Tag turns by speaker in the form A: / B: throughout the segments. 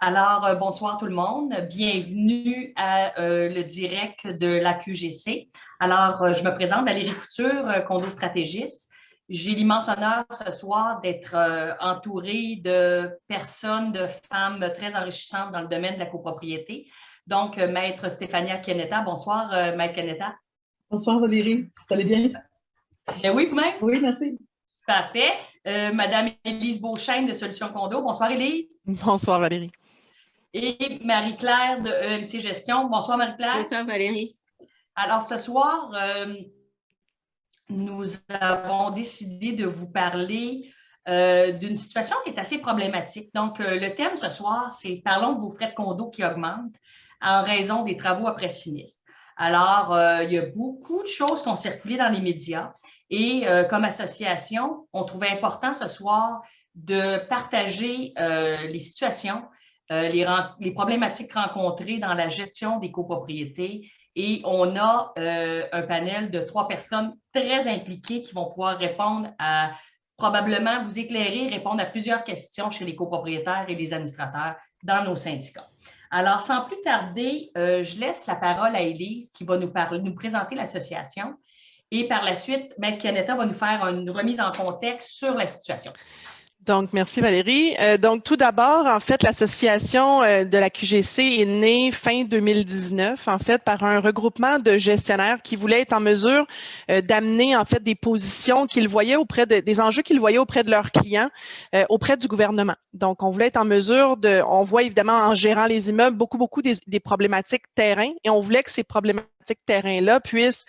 A: Bonsoir tout le monde. Bienvenue à le direct de la QGC. Je me présente, Valérie Couture, condo stratégiste. J'ai l'immense honneur ce soir d'être entourée de personnes, de femmes très enrichissantes dans le domaine de la copropriété. Donc, Maître Stéphania Kenetta. Bonsoir, Maître Kenetta.
B: Bonsoir Valérie, ça allait bien?
A: Ben oui, vous-même?
B: Oui, merci.
A: Parfait. Madame Élise Beauchesne de Solutions Condo. Bonsoir, Élise.
C: Bonsoir Valérie.
A: Et Marie-Claire de EMC Gestion. Bonsoir, Marie-Claire.
D: Bonsoir, Valérie.
A: Alors, ce soir, nous avons décidé de vous parler d'une situation qui est assez problématique. Donc, le thème ce soir, c'est « Parlons de vos frais de condo qui augmentent en raison des travaux après sinistre ». Alors, il y a beaucoup de choses qui ont circulé dans les médias et comme association, on trouvait important ce soir de partager les situations, les problématiques rencontrées dans la gestion des copropriétés. Et on a un panel de 3 personnes très impliquées qui vont pouvoir répondre à, probablement vous éclairer, répondre à plusieurs questions chez les copropriétaires et les administrateurs dans nos syndicats. Alors, sans plus tarder, je laisse la parole à Élise qui va nous présenter l'association. Et par la suite, Maître Kenetta va nous faire une remise en contexte sur la situation.
C: Donc, merci Valérie. Donc, tout d'abord, en fait, l'association de la QGC est née fin 2019, en fait, par un regroupement de gestionnaires qui voulaient être en mesure d'amener, en fait, des positions qu'ils voyaient des enjeux qu'ils voyaient auprès de leurs clients, auprès du gouvernement. Donc, on voulait être en mesure on voit évidemment en gérant les immeubles beaucoup des problématiques terrain et on voulait que ces problématiques terrain-là puissent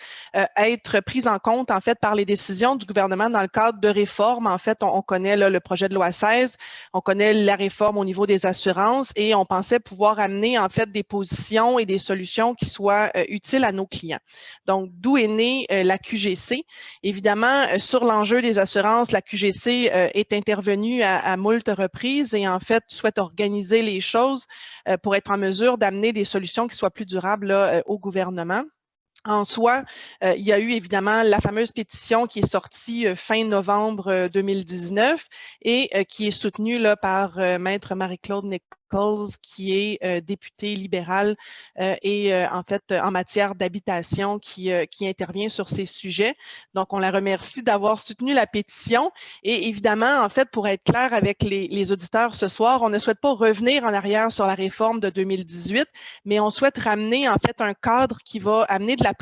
C: être prises en compte, en fait, par les décisions du gouvernement dans le cadre de réformes. En fait, on connaît là, le projet de loi 16, on connaît la réforme au niveau des assurances et on pensait pouvoir amener, en fait, des positions et des solutions qui soient utiles à nos clients. Donc, d'où est née la QGC. Évidemment, sur l'enjeu des assurances, la QGC est intervenue à moult reprises et, en fait, souhaite organiser les choses pour être en mesure d'amener des solutions qui soient plus durables là, au gouvernement. En soi, il y a eu évidemment la fameuse pétition qui est sortie fin novembre 2019 et qui est soutenue là, par Maître Marie-Claude Nichols, qui est députée libérale et en fait en matière d'habitation qui intervient sur ces sujets. Donc, on la remercie d'avoir soutenu la pétition et évidemment, en fait, pour être clair avec les auditeurs ce soir, on ne souhaite pas revenir en arrière sur la réforme de 2018, mais on souhaite ramener en fait un cadre qui va amener de la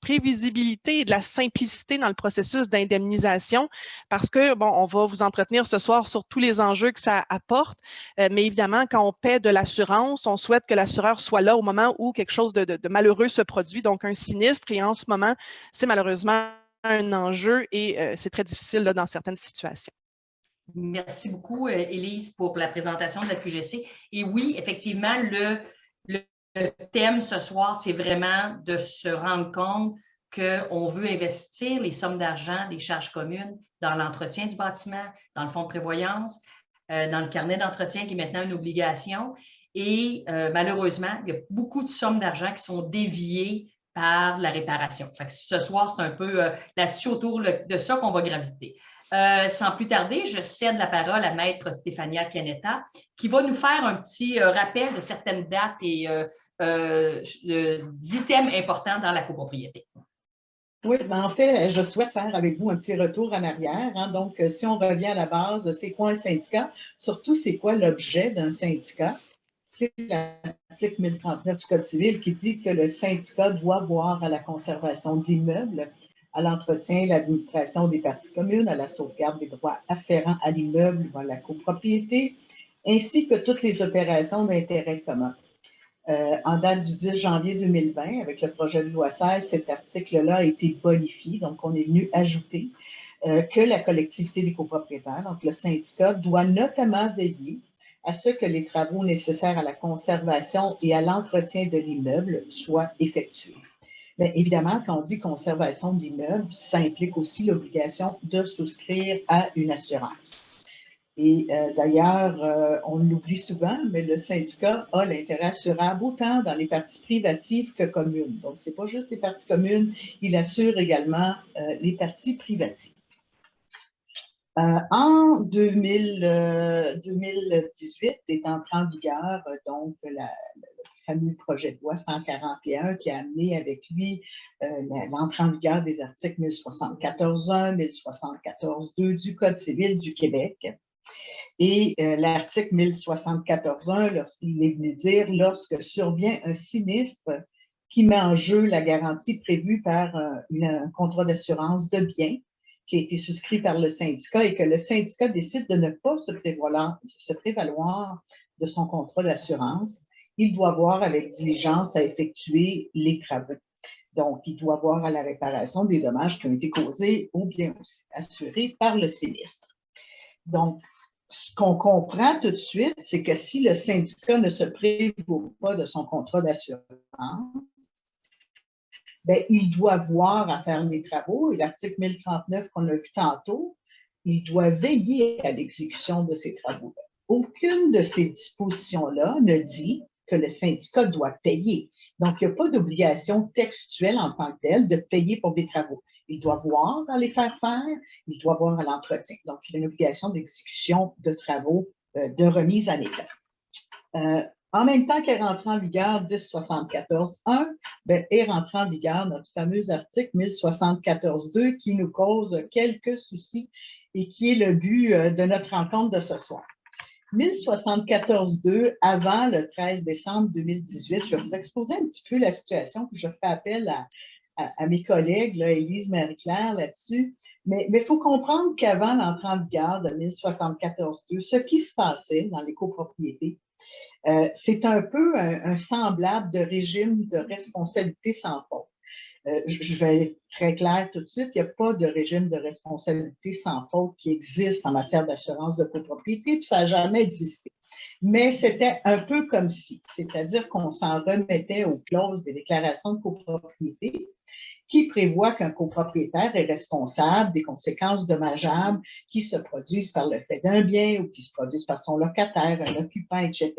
C: prévisibilité et de la simplicité dans le processus d'indemnisation parce que, bon, on va vous entretenir ce soir sur tous les enjeux que ça apporte, mais évidemment, quand on paie de l'assurance, on souhaite que l'assureur soit là au moment où quelque chose de malheureux se produit, donc un sinistre, et en ce moment, c'est malheureusement un enjeu et c'est très difficile là, dans certaines situations.
A: Merci beaucoup, Élise, pour la présentation de la QGC. Et oui, effectivement, le thème ce soir, c'est vraiment de se rendre compte qu'on veut investir les sommes d'argent des charges communes dans l'entretien du bâtiment, dans le fonds de prévoyance, dans le carnet d'entretien qui est maintenant une obligation. Et malheureusement, il y a beaucoup de sommes d'argent qui sont déviées par la réparation. Fait que ce soir, c'est un peu là-dessus autour de ça qu'on va graviter. Sans plus tarder, je cède la parole à Maître Stéphania Kenetta, qui va nous faire un petit rappel de certaines dates et d'items importants dans la copropriété.
B: Oui, ben en fait, je souhaite faire avec vous un petit retour en arrière. Donc, si on revient à la base, c'est quoi un syndicat? Surtout, c'est quoi l'objet d'un syndicat? C'est l'article 1039 du Code civil qui dit que le syndicat doit voir à la conservation de l'immeuble, à l'entretien et l'administration des parties communes, à la sauvegarde des droits afférents à l'immeuble ou à la copropriété, ainsi que toutes les opérations d'intérêt commun. En date du 10 janvier 2020, avec le projet de loi 16, cet article-là a été bonifié. Donc, on est venu ajouter que la collectivité des copropriétaires, donc le syndicat, doit notamment veiller à ce que les travaux nécessaires à la conservation et à l'entretien de l'immeuble soient effectués. Bien, évidemment, quand on dit conservation de l'immeuble, ça implique aussi l'obligation de souscrire à une assurance. Et d'ailleurs, on l'oublie souvent, mais le syndicat a l'intérêt assurable autant dans les parties privatives que communes. Donc, ce n'est pas juste les parties communes, il assure également les parties privatives. En 2018 est entré en vigueur donc le fameux projet de loi 141 qui a amené avec lui l'entrée en vigueur des articles 1074.1, 1074.2 du Code civil du Québec. Et l'article 1074.1, lorsqu'il est venu dire lorsque survient un sinistre qui met en jeu la garantie prévue par un contrat d'assurance de biens qui a été souscrit par le syndicat et que le syndicat décide de ne pas se prévaloir de son contrat d'assurance, il doit avoir avec diligence à effectuer les travaux. Donc, il doit avoir à la réparation des dommages qui ont été causés aux biens assurés par le sinistre. Donc, ce qu'on comprend tout de suite, c'est que si le syndicat ne se prévaut pas de son contrat d'assurance, bien, il doit voir à faire les travaux. Et l'article 1039 qu'on a vu tantôt, il doit veiller à l'exécution de ces travaux. Aucune de ces dispositions-là ne dit que le syndicat doit payer. Donc, il n'y a pas d'obligation textuelle en tant que telle de payer pour des travaux. Il doit voir à les faire faire, il doit voir à l'entretien. Donc, il y a une obligation d'exécution de travaux de remise en état. En même temps qu'est rentré en vigueur 1074.1, est rentré en vigueur notre fameux article 1074.2 qui nous cause quelques soucis et qui est le but de notre rencontre de ce soir. 1074.2, avant le 13 décembre 2018, je vais vous exposer un petit peu la situation, puis je fais appel à mes collègues, là, Élise, Marie-Claire, là-dessus. Mais il faut comprendre qu'avant l'entrée en vigueur de 1074.2, ce qui se passait dans les copropriétés, c'est un peu un semblable de régime de responsabilité sans faute. Je vais être très clair tout de suite, il n'y a pas de régime de responsabilité sans faute qui existe en matière d'assurance de copropriété, puis ça n'a jamais existé. Mais c'était un peu comme si, c'est-à-dire qu'on s'en remettait aux clauses des déclarations de copropriété qui prévoient qu'un copropriétaire est responsable des conséquences dommageables qui se produisent par le fait d'un bien ou qui se produisent par son locataire, un occupant, etc.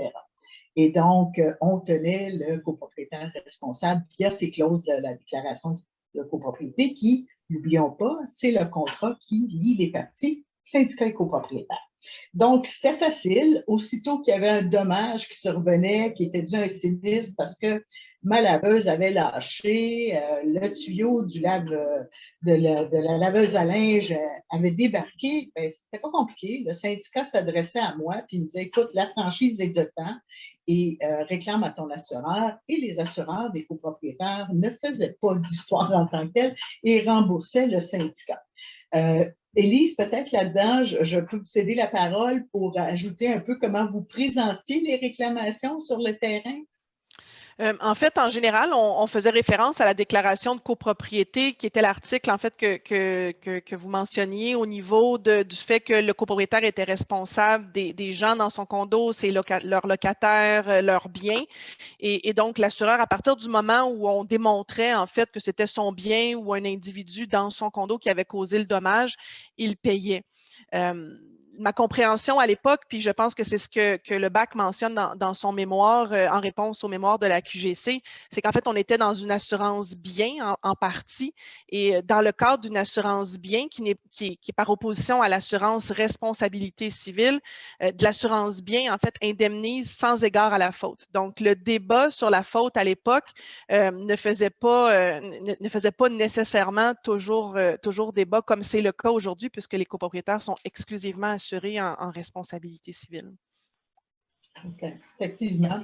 B: Et donc, on tenait le copropriétaire responsable via ces clauses de la déclaration de copropriété qui, n'oublions pas, c'est le contrat qui lie les parties, syndicat et copropriétaire. Donc, c'était facile. Aussitôt qu'il y avait un dommage qui survenait, qui était dû à un sinistre parce que ma laveuse avait lâché, le tuyau de la laveuse à linge avait débarqué, bien, c'était pas compliqué. Le syndicat s'adressait à moi puis il me disait, écoute, la franchise est de temps et réclame à ton assureur. Et les assureurs des copropriétaires ne faisaient pas d'histoire en tant que telle et remboursaient le syndicat. Élise, peut-être là-dedans, je peux vous céder la parole pour ajouter un peu comment vous présentiez les réclamations sur le terrain.
C: En fait, en général, on faisait référence à la déclaration de copropriété, qui était l'article en fait que vous mentionniez au niveau du fait que le copropriétaire était responsable des gens dans son condo, leurs locataires, leurs biens. Et donc, l'assureur, à partir du moment où on démontrait en fait que c'était son bien ou un individu dans son condo qui avait causé le dommage, il payait. Ma compréhension à l'époque, puis je pense que c'est ce que le BAC mentionne dans son mémoire en réponse au mémoire de la QGC, c'est qu'en fait, on était dans une assurance bien en partie et dans le cadre d'une assurance bien qui est par opposition à l'assurance responsabilité civile, de l'assurance bien, en fait, indemnise sans égard à la faute. Donc, le débat sur la faute à l'époque ne faisait pas nécessairement toujours débat comme c'est le cas aujourd'hui puisque les copropriétaires sont exclusivement assurés en responsabilité civile.
B: Okay. Effectivement.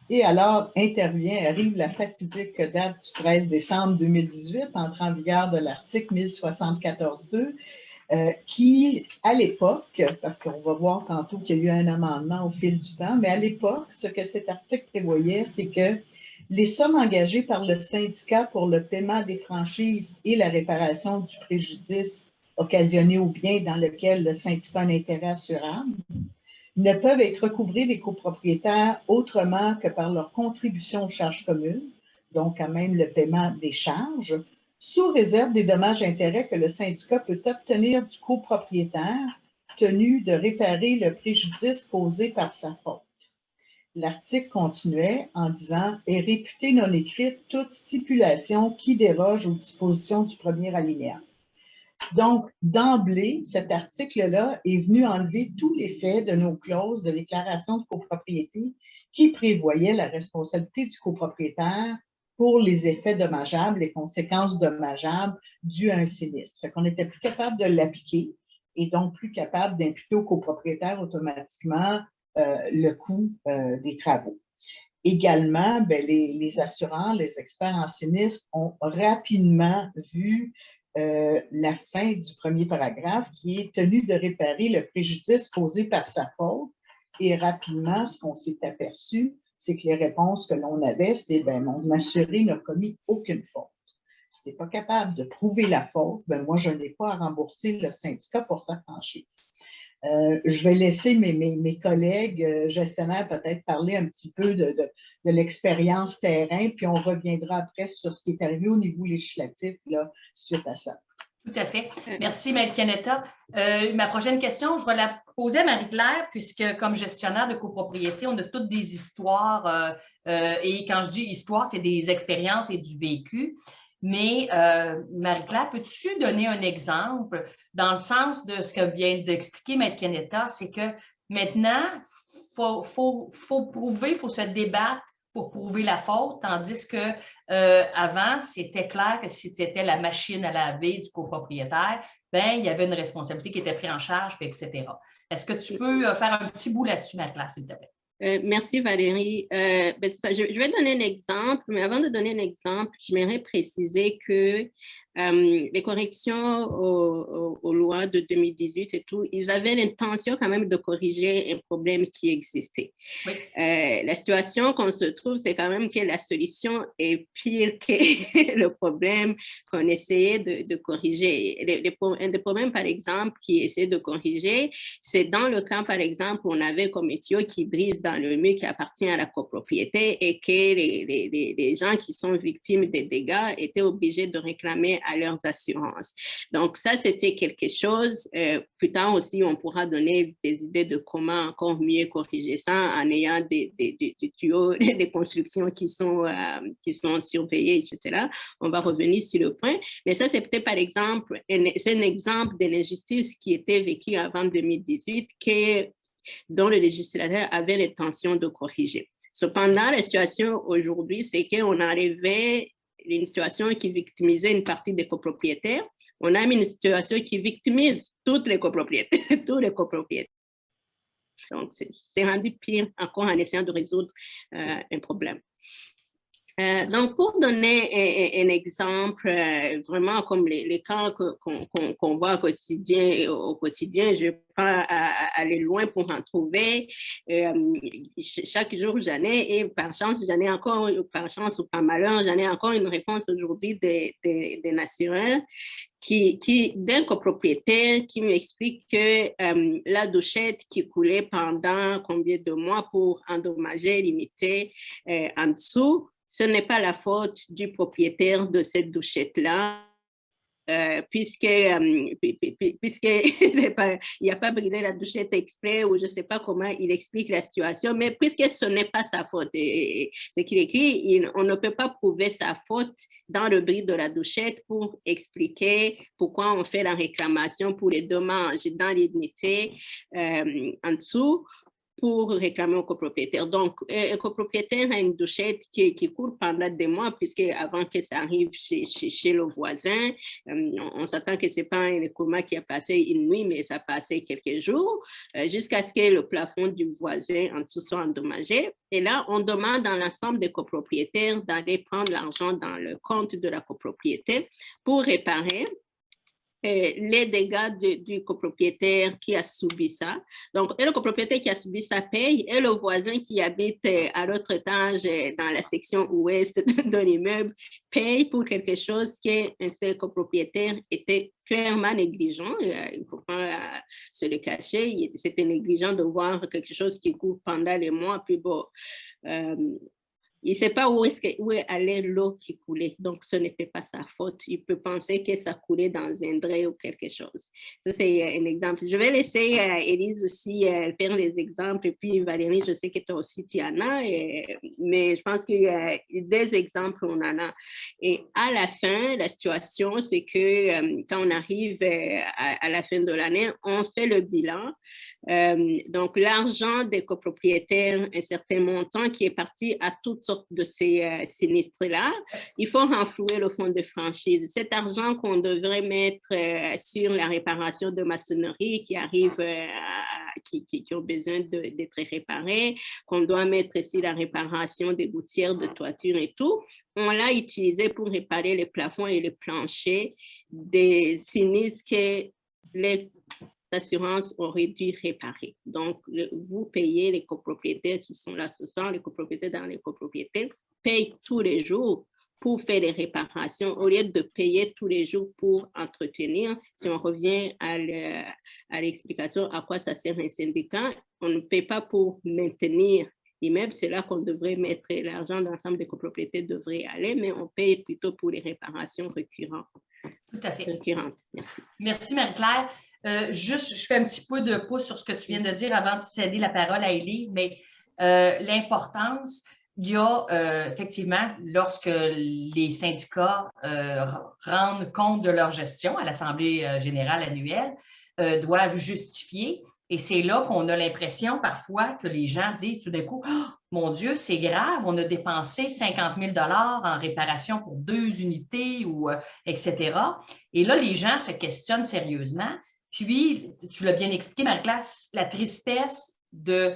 B: Et alors, arrive la fatidique date du 13 décembre 2018, entrée en vigueur de l'article 1074.2, qui, à l'époque, parce qu'on va voir tantôt qu'il y a eu un amendement au fil du temps, mais à l'époque, ce que cet article prévoyait, c'est que les sommes engagées par le syndicat pour le paiement des franchises et la réparation du préjudice occasionné au bien dans lequel le syndicat a un intérêt assurable ne peuvent être recouvrées des copropriétaires autrement que par leur contribution aux charges communes, donc à même le paiement des charges, sous réserve des dommages-intérêts que le syndicat peut obtenir du copropriétaire tenu de réparer le préjudice causé par sa faute. L'article continuait en disant « est réputée non écrite toute stipulation qui déroge aux dispositions du premier alinéa ». Donc, d'emblée, cet article-là est venu enlever tous les faits de nos clauses de déclaration de copropriété qui prévoyaient la responsabilité du copropriétaire pour les effets dommageables, les conséquences dommageables dues à un sinistre. Fait qu'on n'était plus capable de l'appliquer et donc plus capable d'imputer au copropriétaire automatiquement le coût des travaux. Également, ben, les assureurs, les experts en sinistre ont rapidement vu la fin du premier paragraphe qui est tenu de réparer le préjudice causé par sa faute. Et rapidement, ce qu'on s'est aperçu, c'est que les réponses que l'on avait, c'est ben, mon assuré n'a commis aucune faute. Si tu n'es pas capable de prouver la faute, ben, moi, je n'ai pas à rembourser le syndicat pour sa franchise. Je vais laisser mes collègues gestionnaires peut-être parler un petit peu de l'expérience terrain, puis on reviendra après sur ce qui est arrivé au niveau législatif là, suite à ça.
A: Tout à fait. Merci, Maître Canetta. Ma prochaine question, je vais la poser à Marie-Claire, puisque comme gestionnaire de copropriété, on a toutes des histoires. Et quand je dis histoire, c'est des expériences et du vécu. Mais Marie-Claire, peux-tu donner un exemple dans le sens de ce que vient d'expliquer Maître Canetta, c'est que maintenant, faut prouver, il faut se débattre pour prouver la faute, tandis que avant, c'était clair que si c'était la machine à laver du copropriétaire, ben, il y avait une responsabilité qui était prise en charge, etc. Est-ce que tu peux faire un petit bout là-dessus, Marie-Claire, s'il te plaît?
D: Merci Valérie. Je vais donner un exemple, mais avant de donner un exemple, j'aimerais préciser que les corrections aux lois de 2018 et tout, ils avaient l'intention quand même de corriger un problème qui existait. Oui. La situation qu'on se trouve, c'est quand même que la solution est pire que le problème qu'on essayait de corriger. Un des problèmes, par exemple, qui essaie de corriger, c'est dans le cas, par exemple, où on avait comme un tuyau qui brise dans le mur qui appartient à la copropriété et que les gens qui sont victimes des dégâts étaient obligés de réclamer à leurs assurances. Donc ça, c'était quelque chose. Plus tard aussi, on pourra donner des idées de comment encore mieux corriger ça en ayant des tuyaux, des constructions qui sont surveillées, etc. On va revenir sur le point. Mais ça, c'est peut-être par exemple, c'est un exemple de l'injustice qui était vécue avant 2018 dont le législateur avait l'intention de corriger. Cependant, la situation aujourd'hui, c'est qu'on arrivait à une situation qui victimisait une partie des copropriétaires. On a une situation qui victimise toutes les copropriétaires, tous les copropriétaires. Donc, c'est rendu pire encore en essayant de résoudre un problème. Donc, pour donner un exemple, vraiment comme les cas qu'on voit au quotidien, je ne vais pas aller loin pour en trouver. Chaque jour, j'en ai, et par chance ou par malheur, j'en ai encore une réponse aujourd'hui des assureurs d'un copropriétaire qui m'explique que la douchette qui coulait pendant combien de mois pour endommager, limiter en dessous, ce n'est pas la faute du propriétaire de cette douchette-là, puisque il n'a pas brisé la douchette exprès ou je ne sais pas comment il explique la situation, mais puisque ce n'est pas sa faute, et ce qu'il écrit, on ne peut pas prouver sa faute dans le bris de la douchette pour expliquer pourquoi on fait la réclamation pour les dommages dans l'unité en dessous, pour réclamer au copropriétaire. Donc, un copropriétaire a une douchette qui court pendant des mois, puisque avant que ça arrive chez le voisin, on s'attend que ce n'est pas un écoulement qui a passé une nuit, mais ça a passé quelques jours, jusqu'à ce que le plafond du voisin en dessous soit endommagé. Et là, on demande dans l'ensemble des copropriétaires d'aller prendre l'argent dans le compte de la copropriété pour réparer les dégâts du copropriétaire qui a subi ça. Donc, et le copropriétaire qui a subi ça paye et le voisin qui habite à l'autre étage dans la section ouest de l'immeuble paye pour quelque chose qu'un seul copropriétaire était clairement négligent. Il ne faut pas se le cacher. C'était négligent de voir quelque chose qui court pendant les mois. Puis bon, il ne sait pas où allait l'eau qui coulait. Donc, ce n'était pas sa faute. Il peut penser que ça coulait dans un drap ou quelque chose. Ça, c'est un exemple. Je vais laisser Élise aussi faire les exemples. Et puis, Valérie, je sais que toi aussi, tu en as. Mais je pense qu'il y a des exemples, on en a. Et à la fin, la situation, c'est que quand on arrive à la fin de l'année, on fait le bilan. Donc, l'argent des copropriétaires, un certain montant qui est parti à toutes sortes de ces sinistres-là, il faut renflouer le fonds de franchise. Cet argent qu'on devrait mettre sur la réparation de maçonnerie qui arrive, qui ont besoin d'être réparés, qu'on doit mettre ici la réparation des gouttières de toiture et tout, on l'a utilisé pour réparer les plafonds et les planchers des sinistres que les assurances auraient dû réparer. Donc, vous payez les copropriétaires qui sont là ce soir, les copropriétaires dans les copropriétés payent tous les jours pour faire les réparations au lieu de payer tous les jours pour entretenir. Si on revient à l'explication à quoi ça sert un syndicat, on ne paye pas pour maintenir l'immeuble, c'est là qu'on devrait mettre l'argent, l'ensemble des copropriétés devrait aller, mais on paye plutôt pour les réparations récurrentes.
A: Tout à fait.
D: Récurrentes. Merci.
A: Merci Marie-Claire. Juste, je fais un petit peu de pouce sur ce que tu viens de dire avant de céder la parole à Élise, mais l'importance, il y a effectivement, lorsque les syndicats rendent compte de leur gestion à l'Assemblée générale annuelle, doivent justifier. Et c'est là qu'on a l'impression parfois que les gens disent tout d'un coup, oh, mon Dieu, c'est grave, on a dépensé 50 000 $ en réparation pour 2 unités, ou, etc. Et là, les gens se questionnent sérieusement. Puis, tu l'as bien expliqué, Marie-Claire, la tristesse de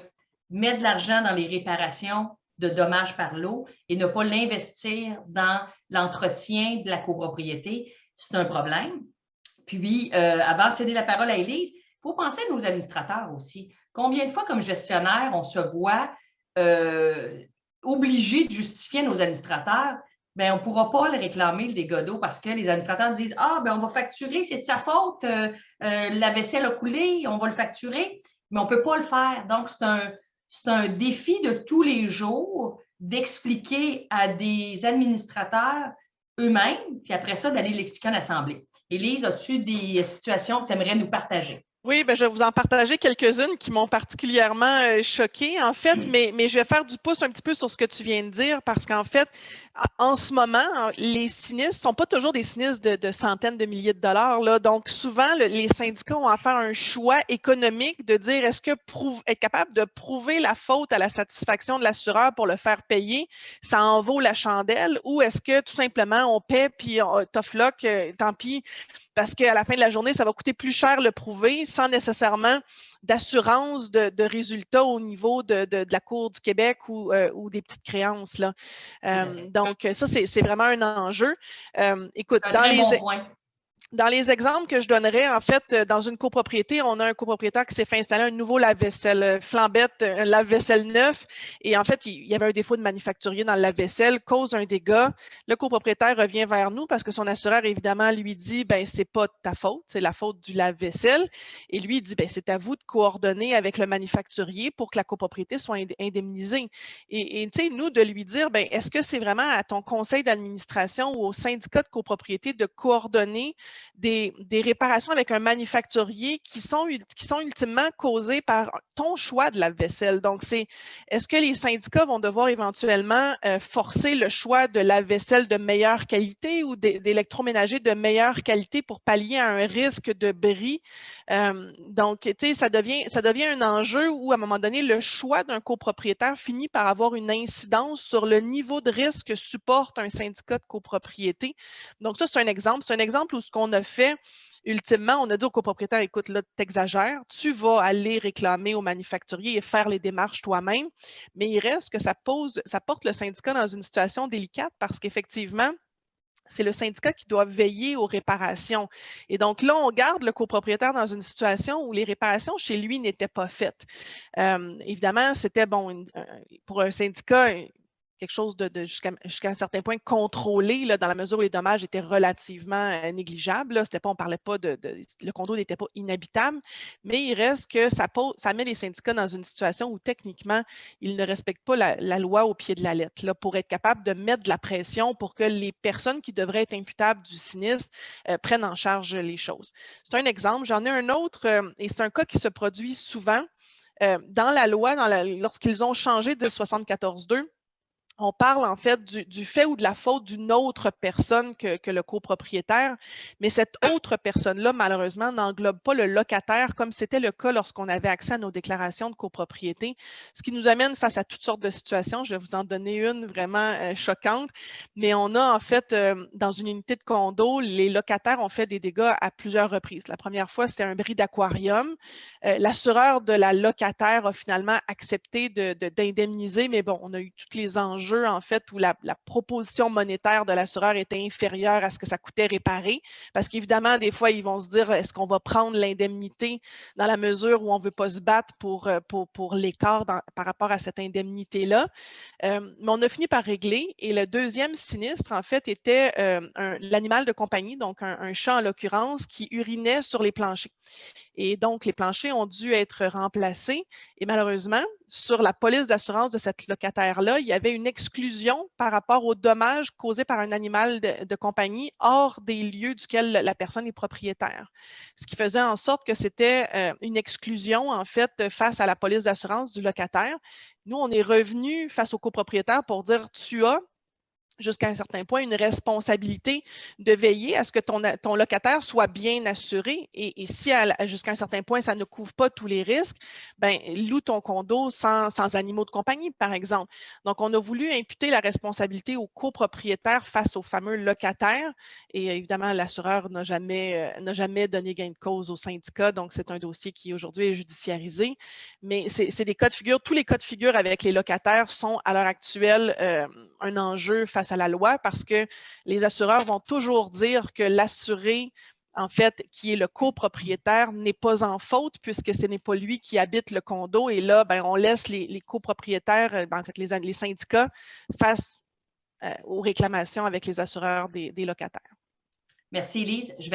A: mettre de l'argent dans les réparations de dommages par l'eau et ne pas l'investir dans l'entretien de la copropriété, c'est un problème. Puis, avant de céder la parole à Élise, il faut penser à nos administrateurs aussi. Combien de fois, comme gestionnaire, on se voit obligé de justifier à nos administrateurs, bien, on ne pourra pas le réclamer, le dégât d'eau, parce que les administrateurs disent « Ah, bien, on va facturer, c'est de sa faute, la vaisselle a coulé, on va le facturer. » Mais on ne peut pas le faire. Donc, c'est un défi de tous les jours d'expliquer à des administrateurs eux-mêmes, puis après ça, d'aller l'expliquer à l'Assemblée. Élise, as-tu des situations que tu aimerais nous partager?
C: Oui, ben, je vais vous en partager quelques-unes qui m'ont particulièrement choquée, en fait, mais je vais faire du pouce un petit peu sur ce que tu viens de dire, parce qu'en fait, en ce moment, les sinistres ne sont pas toujours des sinistres de centaines de milliers de dollars, là. Donc, souvent, les syndicats ont à faire un choix économique de dire est-ce que être capable de prouver la faute à la satisfaction de l'assureur pour le faire payer, ça en vaut la chandelle, ou est-ce que tout simplement on paie puis tough luck, tant pis, parce qu'à la fin de la journée, ça va coûter plus cher le prouver sans nécessairement d'assurance de résultats au niveau de la Cour du Québec ou des petites créances, là. Donc, ça, c'est vraiment un enjeu. Écoute, dans les exemples que je donnerais, en fait, dans une copropriété, on a un copropriétaire qui s'est fait installer un nouveau lave-vaisselle flambette, un lave-vaisselle neuf. Et en fait, il y avait un défaut de manufacturier dans le lave-vaisselle, cause un dégât. Le copropriétaire revient vers nous parce que son assureur, évidemment, lui dit, ben c'est pas ta faute, c'est la faute du lave-vaisselle. Et lui, il dit, ben c'est à vous de coordonner avec le manufacturier pour que la copropriété soit indemnisée. Et tu sais, nous, de lui dire, ben est-ce que c'est vraiment à ton conseil d'administration ou au syndicat de copropriété de coordonner des réparations avec un manufacturier qui sont ultimement causées par ton choix de lave-vaisselle. Donc, est-ce que les syndicats vont devoir éventuellement forcer le choix de lave-vaisselle de meilleure qualité ou d'électroménager de meilleure qualité pour pallier à un risque de bris? Donc, tu sais, ça devient un enjeu où, à un moment donné, le choix d'un copropriétaire finit par avoir une incidence sur le niveau de risque que supporte un syndicat de copropriété. Donc, ça, c'est un exemple. C'est un exemple où ce qu'on a fait, ultimement, on a dit au copropriétaire, écoute, là, t'exagères, tu vas aller réclamer au manufacturier et faire les démarches toi-même, mais il reste que ça porte le syndicat dans une situation délicate parce qu'effectivement, c'est le syndicat qui doit veiller aux réparations. Et donc là, on garde le copropriétaire dans une situation où les réparations chez lui n'étaient pas faites. Évidemment, c'était bon pour un syndicat. quelque chose de jusqu'à un certain point contrôlé, là, dans la mesure où les dommages étaient relativement négligeables. Là. On ne parlait pas le condo n'était pas inhabitable, mais il reste que ça met les syndicats dans une situation où techniquement, ils ne respectent pas la loi au pied de la lettre là, pour être capable de mettre de la pression pour que les personnes qui devraient être imputables du sinistre prennent en charge les choses. C'est un exemple. J'en ai un autre et c'est un cas qui se produit souvent. Dans la loi, lorsqu'ils ont changé de 74.2, on parle en fait du fait ou de la faute d'une autre personne que le copropriétaire, mais cette autre personne-là, malheureusement, n'englobe pas le locataire comme c'était le cas lorsqu'on avait accès à nos déclarations de copropriété, ce qui nous amène face à toutes sortes de situations. Je vais vous en donner une vraiment choquante, mais on a en fait, dans une unité de condo, les locataires ont fait des dégâts à plusieurs reprises. La première fois, c'était un bris d'aquarium. L'assureur de la locataire a finalement accepté d'indemniser, mais bon, on a eu tous les enjeux en fait, où la proposition monétaire de l'assureur était inférieure à ce que ça coûtait réparer. Parce qu'évidemment, des fois, ils vont se dire, est-ce qu'on va prendre l'indemnité dans la mesure où on ne veut pas se battre pour l'écart par rapport à cette indemnité-là? Mais on a fini par régler. Et le deuxième sinistre, en fait, était l'animal de compagnie, donc un chat en l'occurrence, qui urinait sur les planchers. Et donc, les planchers ont dû être remplacés. Et malheureusement, sur la police d'assurance de cette locataire-là, il y avait une exclusion par rapport aux dommages causés par un animal de compagnie hors des lieux duquel la personne est propriétaire. Ce qui faisait en sorte que c'était une exclusion, en fait, face à la police d'assurance du locataire. Nous, on est revenu face au copropriétaire pour dire, tu as jusqu'à un certain point, une responsabilité de veiller à ce que ton locataire soit bien assuré. Et si jusqu'à un certain point, ça ne couvre pas tous les risques, ben, loue ton condo sans animaux de compagnie, par exemple. Donc, on a voulu imputer la responsabilité au copropriétaire face au fameux locataire. Et évidemment, l'assureur n'a jamais donné gain de cause au syndicat. Donc, c'est un dossier qui aujourd'hui est judiciarisé. Mais c'est des cas de figure. Tous les cas de figure avec les locataires sont à l'heure actuelle un enjeu face à la loi parce que les assureurs vont toujours dire que l'assuré, en fait, qui est le copropriétaire, n'est pas en faute puisque ce n'est pas lui qui habite le condo. Et là, ben, on laisse les copropriétaires, en fait, les syndicats face aux réclamations avec les assureurs des locataires.
A: Merci, Elise. Je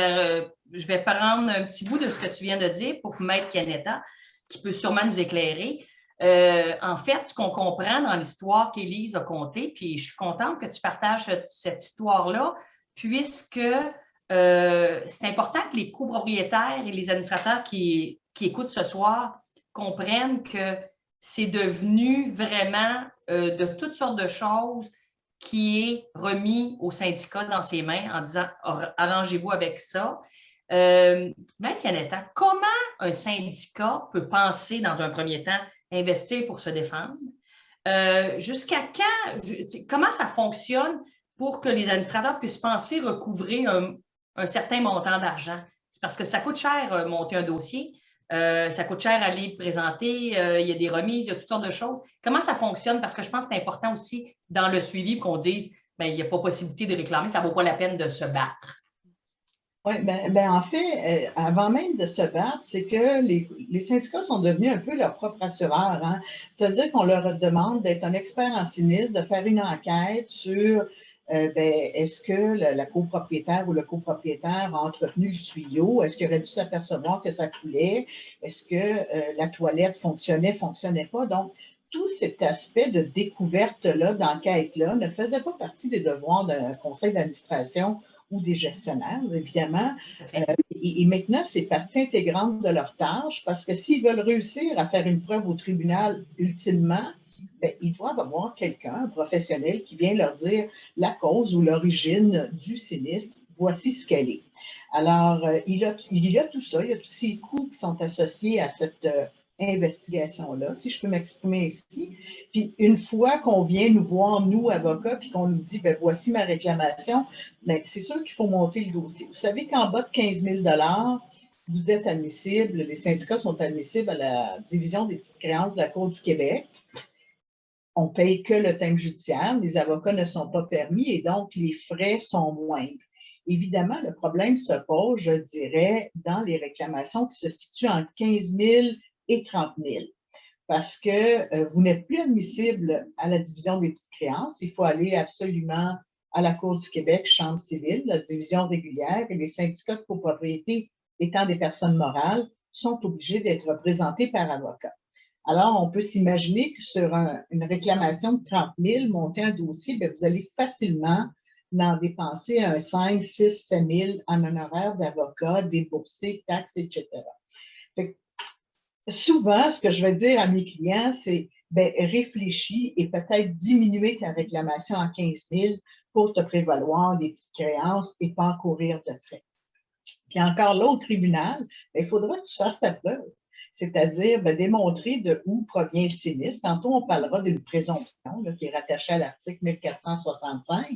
A: vais prendre un petit bout de ce que tu viens de dire pour Maître Canetta, qui peut sûrement nous éclairer. En fait, ce qu'on comprend dans l'histoire qu'Élise a contée, puis je suis contente que tu partages cette histoire-là, puisque c'est important que les copropriétaires et les administrateurs qui écoutent ce soir comprennent que c'est devenu vraiment de toutes sortes de choses qui est remis au syndicat dans ses mains en disant « arrangez-vous avec ça ». Maître Canetta, comment un syndicat peut penser dans un premier temps investir pour se défendre? Jusqu'à quand, comment ça fonctionne pour que les administrateurs puissent penser recouvrer un certain montant d'argent? C'est parce que ça coûte cher monter un dossier, ça coûte cher aller présenter, il y a des remises, il y a toutes sortes de choses. Comment ça fonctionne? Parce que je pense que c'est important aussi dans le suivi qu'on dise ben, il n'y a pas possibilité de réclamer, ça ne vaut pas la peine de se battre.
B: Oui, en fait, avant même de se battre, c'est que les syndicats sont devenus un peu leur propre assureur. Hein? C'est-à-dire qu'on leur demande d'être un expert en sinistre, de faire une enquête sur est-ce que la copropriétaire ou le copropriétaire a entretenu le tuyau? Est-ce qu'il aurait dû s'apercevoir que ça coulait? Est-ce que la toilette fonctionnait pas? Donc, tout cet aspect de découverte-là, d'enquête-là, ne faisait pas partie des devoirs d'un conseil d'administration ou des gestionnaires, évidemment. Et maintenant, c'est partie intégrante de leur tâche parce que s'ils veulent réussir à faire une preuve au tribunal ultimement, bien, ils doivent avoir quelqu'un, un professionnel, qui vient leur dire la cause ou l'origine du sinistre, voici ce qu'elle est. Alors, il y a tout ça, il y a tous ces coûts qui sont associés à cette investigation-là, si je peux m'exprimer ici. Puis une fois qu'on vient nous voir, nous, avocats, puis qu'on nous dit, ben voici ma réclamation, bien, c'est sûr qu'il faut monter le dossier. Vous savez qu'en bas de 15 000 $, vous êtes admissible, les syndicats sont admissibles à la division des petites créances de la Cour du Québec. On ne paye que le thème judiciaire, les avocats ne sont pas permis et donc les frais sont moindres. Évidemment, le problème se pose, je dirais, dans les réclamations qui se situent entre 15 000 et 30 000. parce que vous n'êtes plus admissible à la division des petites créances. Il faut aller absolument à la Cour du Québec, Chambre civile, la division régulière, et les syndicats de copropriété étant des personnes morales, sont obligés d'être représentés par avocat. Alors, on peut s'imaginer que sur une réclamation de 30 000, monter un dossier, bien, vous allez facilement en dépenser un 5, 6, 7 000 en honoraires d'avocat, débourser, taxes, etc. Fait que souvent, ce que je vais dire à mes clients, c'est ben, réfléchis et peut-être diminuer ta réclamation à 15 000 pour te prévaloir des petites créances et pas encourir de frais. Puis encore là, au tribunal, bien, il faudra que tu fasses ta preuve, c'est-à-dire ben, démontrer de où provient le sinistre. Tantôt, on parlera d'une présomption là, qui est rattachée à l'article 1465,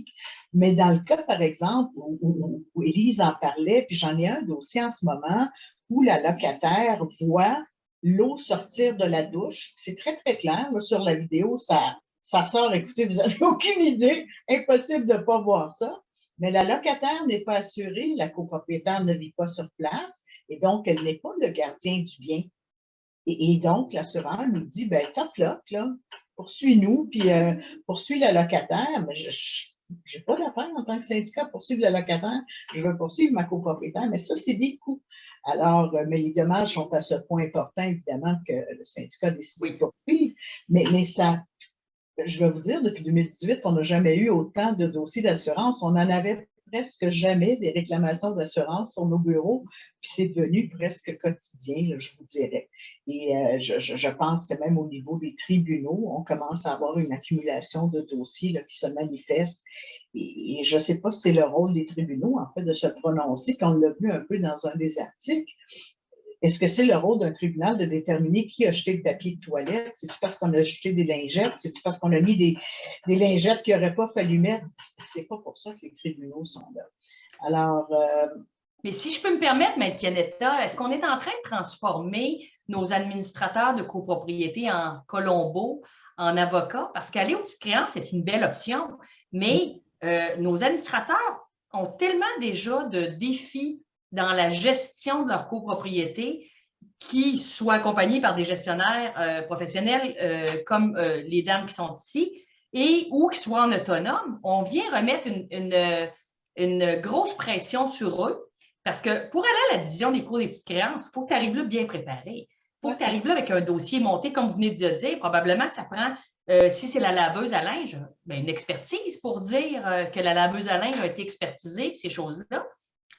B: mais dans le cas, par exemple, où Élise en parlait, puis j'en ai un dossier en ce moment où la locataire voit l'eau sortir de la douche. C'est très, très clair. Là, sur la vidéo, ça sort. Écoutez, vous n'avez aucune idée. Impossible de ne pas voir ça. Mais la locataire n'est pas assurée, la copropriétaire ne vit pas sur place, et donc elle n'est pas le gardien du bien. Et donc, l'assureur nous dit, ben, tough luck, là, poursuis-nous, puis poursuis la locataire. Mais je n'ai pas d'affaire en tant que syndicat pour poursuivre le locataire. Je veux poursuivre ma copropriétaire, mais ça, c'est des coûts. Alors, mais les dommages sont à ce point importants, évidemment, que le syndicat décide de poursuivre. Mais ça, je vais vous dire, depuis 2018, on n'a jamais eu autant de dossiers d'assurance. On n'en avait presque jamais des réclamations d'assurance sur nos bureaux, puis c'est devenu presque quotidien, là, je vous dirais. Et je pense que même au niveau des tribunaux, on commence à avoir une accumulation de dossiers là, qui se manifestent. Et je ne sais pas si c'est le rôle des tribunaux, en fait, de se prononcer, puis on l'a vu un peu dans un des articles. Est-ce que c'est le rôle d'un tribunal de déterminer qui a jeté le papier de toilette? C'est-tu parce qu'on a jeté des lingettes? C'est-tu parce qu'on a mis des lingettes qu'il n'aurait pas fallu mettre? C'est pas pour ça que les tribunaux sont là. Alors...
A: Mais si je peux me permettre, Maître Pianetta, est-ce qu'on est en train de transformer nos administrateurs de copropriété en Colombo, en avocats? Parce qu'aller aux petites créances, c'est une belle option, mais nos administrateurs ont tellement déjà de défis dans la gestion de leur copropriété qui soient accompagnés par des gestionnaires professionnels comme les dames qui sont ici et ou qui soient en autonome. On vient remettre une grosse pression sur eux parce que pour aller à la division des cours des petites créances, il faut que tu arrives là bien préparé. Il faut que tu arrives là avec un dossier monté, comme vous venez de dire. Probablement que ça prend, si c'est la laveuse à linge, bien, une expertise pour dire que la laveuse à linge a été expertisée, ces choses-là.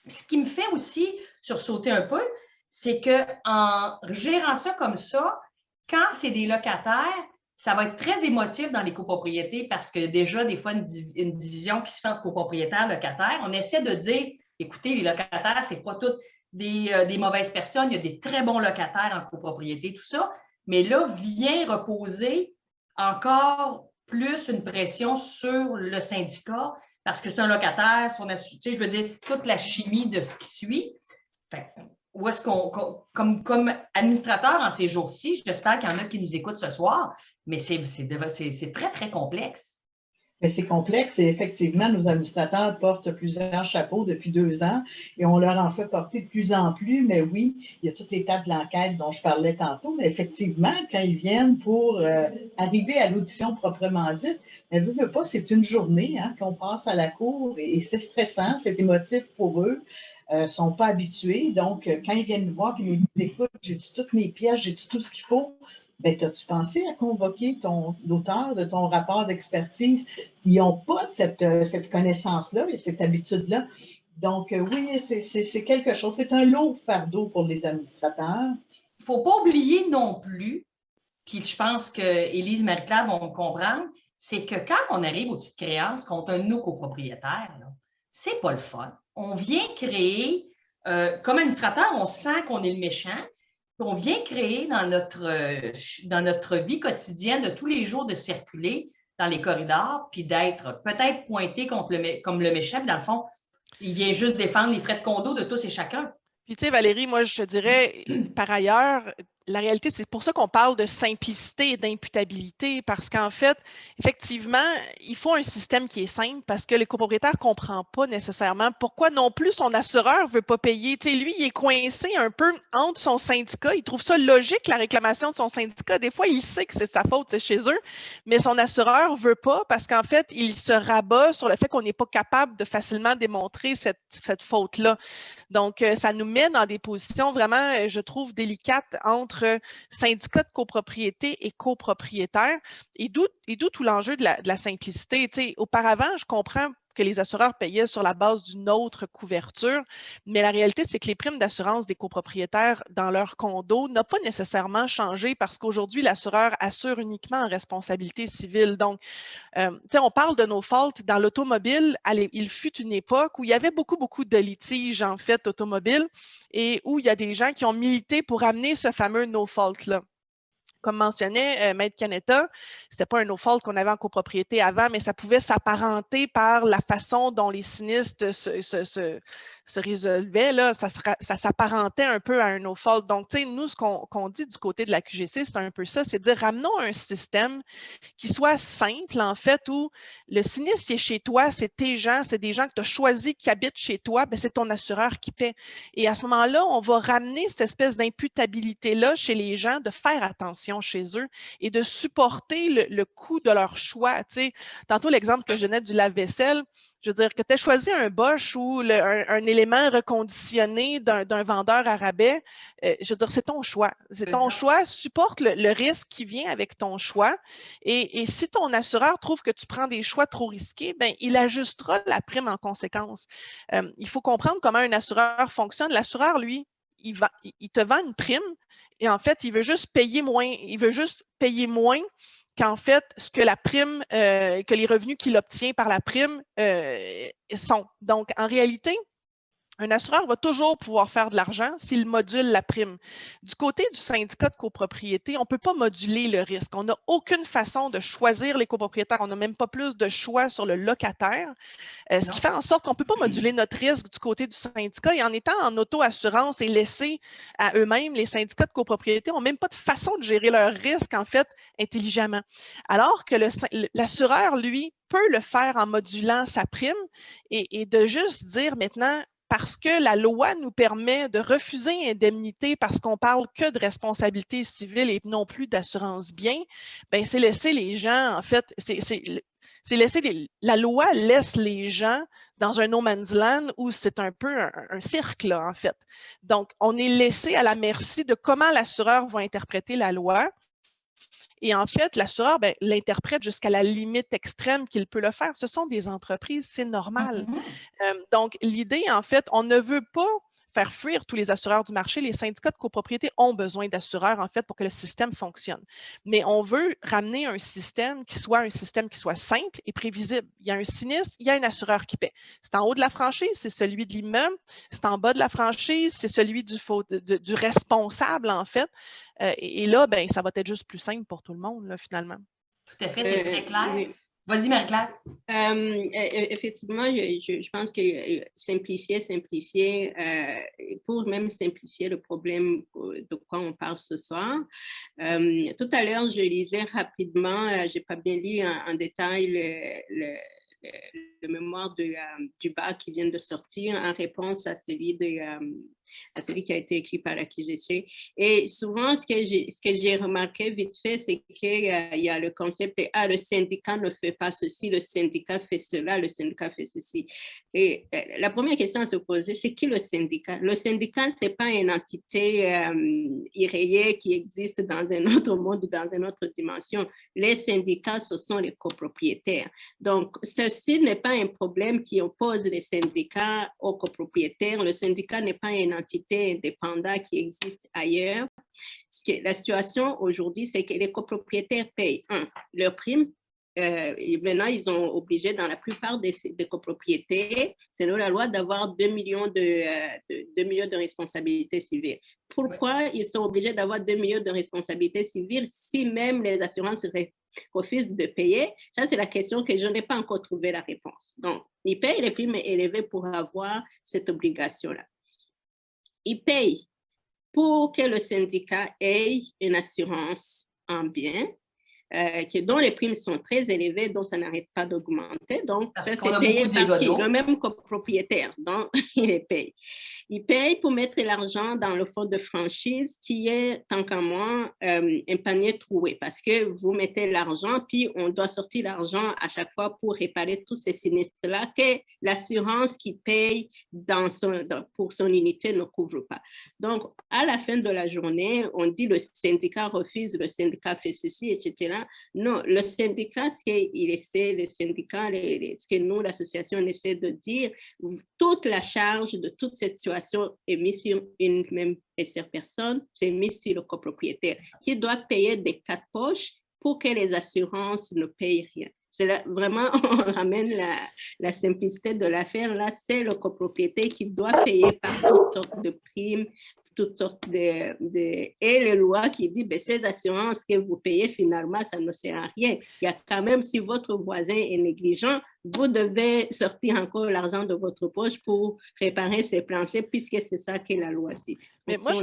A: Ce qui me fait aussi sursauter un peu, c'est qu'en gérant ça comme ça, quand c'est des locataires, ça va être très émotif dans les copropriétés parce que déjà, des fois, une division qui se fait entre copropriétaires et locataires, on essaie de dire, écoutez, les locataires, ce n'est pas toutes des mauvaises personnes, il y a des très bons locataires en copropriété, tout ça, mais là, vient reposer encore plus une pression sur le syndicat parce que c'est un locataire, je veux dire, toute la chimie de ce qui suit. Fait, où est-ce comme administrateur en ces jours-ci, j'espère qu'il y en a qui nous écoutent ce soir, mais c'est très, très complexe.
B: Mais c'est complexe et effectivement, nos administrateurs portent plusieurs chapeaux depuis 2 ans et on leur en fait porter de plus en plus. Mais oui, il y a toute l'étape de l'enquête dont je parlais tantôt. Mais effectivement, quand ils viennent pour arriver à l'audition proprement dite, mais veut pas, c'est une journée hein, qu'on passe à la cour et c'est stressant, c'est émotif pour eux. Ne sont pas habitués. Donc, quand ils viennent nous voir et nous disent, écoute, j'ai-tu toutes mes pièces, j'ai-tu tout ce qu'il faut? Bien, as-tu pensé à convoquer l'auteur de ton rapport d'expertise? Ils n'ont pas cette connaissance-là et cette habitude-là. Donc, oui, c'est quelque chose. C'est un lourd fardeau pour les administrateurs.
A: Il ne faut pas oublier non plus, puis je pense qu'Élise et Marie-Claire vont me comprendre, c'est que quand on arrive aux petites créances contre un de nos copropriétaires, c'est pas le fun. On vient créer, comme administrateur, on sent qu'on est le méchant, puis on vient créer dans notre vie quotidienne de tous les jours de circuler dans les corridors, puis d'être peut-être pointé comme le méchant, puis dans le fond, il vient juste défendre les frais de condo de tous et chacun.
C: Puis tu sais, Valérie, moi, je te dirais, par ailleurs, la réalité, c'est pour ça qu'on parle de simplicité et d'imputabilité, parce qu'en fait, effectivement, il faut un système qui est simple parce que le copropriétaire ne comprend pas nécessairement pourquoi non plus son assureur ne veut pas payer. Tu sais, lui, il est coincé un peu entre son syndicat. Il trouve ça logique, la réclamation de son syndicat. Des fois, il sait que c'est sa faute, c'est chez eux, mais son assureur ne veut pas parce qu'en fait, il se rabat sur le fait qu'on n'est pas capable de facilement démontrer cette faute-là. Donc, ça nous met dans des positions vraiment, je trouve, délicates entre syndicats de copropriété et copropriétaires. Et d'où tout l'enjeu de la simplicité. Tu sais, auparavant, je comprends que les assureurs payaient sur la base d'une autre couverture, mais la réalité, c'est que les primes d'assurance des copropriétaires dans leur condo n'ont pas nécessairement changé parce qu'aujourd'hui, l'assureur assure uniquement en responsabilité civile. Donc, on parle de no fault dans l'automobile. Il fut une époque où il y avait beaucoup de litiges, en fait, automobiles et où il y a des gens qui ont milité pour amener ce fameux no fault-là. Comme mentionnait Maître Canetta, c'était pas un no-fault qu'on avait en copropriété avant, mais ça pouvait s'apparenter par la façon dont les sinistres se résolvaient. Là, ça s'apparentait un peu à un no-fault. Donc, tu sais, nous, ce qu'on dit du côté de la QGC, c'est un peu ça, c'est de dire ramenons un système qui soit simple, en fait, où le sinistre qui est chez toi, c'est tes gens, c'est des gens que tu as choisis qui habitent chez toi, ben, c'est ton assureur qui paie. Et à ce moment-là, on va ramener cette espèce d'imputabilité-là chez les gens, de faire attention chez eux et de supporter le coût de leur choix. Tu sais, tantôt, l'exemple que je donnais du lave-vaisselle, je veux dire, que tu aies choisi un Bosch ou un élément reconditionné d'un vendeur à rabais, je veux dire, c'est ton choix. C'est ton choix, supporte le risque qui vient avec ton choix. Et si ton assureur trouve que tu prends des choix trop risqués, ben, il ajustera la prime en conséquence. Il faut comprendre comment un assureur fonctionne. L'assureur, lui, il te vend une prime et en fait, il veut juste payer moins. Il veut juste payer moins qu'en fait, ce que la prime, que les revenus qu'il obtient par la prime sont. Donc, en réalité, un assureur va toujours pouvoir faire de l'argent s'il module la prime. Du côté du syndicat de copropriété, on ne peut pas moduler le risque. On n'a aucune façon de choisir les copropriétaires. On n'a même pas plus de choix sur le locataire, ce qui fait en sorte qu'on ne peut pas moduler notre risque du côté du syndicat. Et en étant en auto-assurance et laissés à eux-mêmes, les syndicats de copropriété n'ont même pas de façon de gérer leur risque, en fait, intelligemment. Alors que l'assureur, lui, peut le faire en modulant sa prime et de juste dire maintenant, parce que la loi nous permet de refuser indemnité parce qu'on parle que de responsabilité civile et non plus d'assurance bien, ben c'est laisser les gens, en fait, la loi laisse les gens dans un no man's land où c'est un peu un cirque, là, en fait. Donc, on est laissé à la merci de comment l'assureur va interpréter la loi. Et en fait, l'assureur l'interprète jusqu'à la limite extrême qu'il peut le faire. Ce sont des entreprises, c'est normal. Donc, l'idée, en fait, on ne veut pas faire fuir tous les assureurs du marché. Les syndicats de copropriété ont besoin d'assureurs, en fait, pour que le système fonctionne. Mais on veut ramener un système qui soit simple et prévisible. Il y a un sinistre, il y a un assureur qui paie. C'est en haut de la franchise, c'est celui de l'immeuble. C'est en bas de la franchise, c'est celui du responsable, en fait. Et là, ben, ça va être juste plus simple pour tout le monde, là, finalement.
A: Tout à fait, c'est très clair.
D: Oui.
A: Vas-y, Marie-Claire.
D: Effectivement, je pense que simplifier, pour même simplifier le problème de quoi on parle ce soir. Tout à l'heure, je lisais rapidement, je n'ai pas bien lu en détail le mémoire du bac qui vient de sortir en réponse à celui qui a été écrit par la QGC. Et souvent, ce que j'ai remarqué vite fait, c'est qu'il y a le concept de « Ah, le syndicat ne fait pas ceci, le syndicat fait cela, le syndicat fait ceci ». Et la première question à se poser, c'est qui le syndicat? Le syndicat, ce n'est pas une entité irréelle qui existe dans un autre monde ou dans une autre dimension. Les syndicats, ce sont les copropriétaires. Donc, ceci n'est pas un problème qui oppose les syndicats aux copropriétaires. Le syndicat n'est pas une entité indépendante qui existe ailleurs. La situation aujourd'hui, c'est que les copropriétaires payent, leur prime. Maintenant, ils sont obligés, dans la plupart des copropriétés, selon la loi, d'avoir 2 millions de responsabilités civiles. Pourquoi ils sont obligés d'avoir 2 millions de responsabilités civiles si même les assurances refusent de payer? Ça, c'est la question que je n'ai pas encore trouvé la réponse. Donc, ils payent les primes élevées pour avoir cette obligation-là. Ils payent pour que le syndicat ait une assurance en bien, dont les primes sont très élevées, donc ça n'arrête pas d'augmenter. Donc,
A: Parce
D: ça,
A: qu'on a
D: c'est payé
A: beaucoup de
D: par
A: dégâts
D: qui?
A: d'eau.
D: Le même copropriétaire, donc il les paye. Il paye pour mettre l'argent dans le fonds de franchise qui est, tant qu'à moi, un panier troué parce que vous mettez l'argent, puis on doit sortir l'argent à chaque fois pour réparer tous ces sinistres-là que l'assurance qui paye pour son unité ne couvre pas. Donc, à la fin de la journée, on dit le syndicat refuse, le syndicat fait ceci, etc. Non, le syndicat, ce qu'il essaie, le syndicat, ce que nous, l'association, on essaie de dire, toute la charge de toute cette situation est mise sur une même et seule personne, c'est mis sur le copropriétaire qui doit payer des quatre poches pour que les assurances ne payent rien. C'est là, vraiment, on ramène la simplicité de l'affaire. Là, c'est le copropriétaire qui doit payer par toutes sortes de primes, toutes sortes et les lois qui disent, ben, ces assurances que vous payez, finalement, ça ne sert à rien. Il y a quand même, si votre voisin est négligent, vous devez sortir encore l'argent de votre poche pour réparer ces planchers, puisque c'est ça que la loi dit.
C: Mais
D: donc,
C: moi,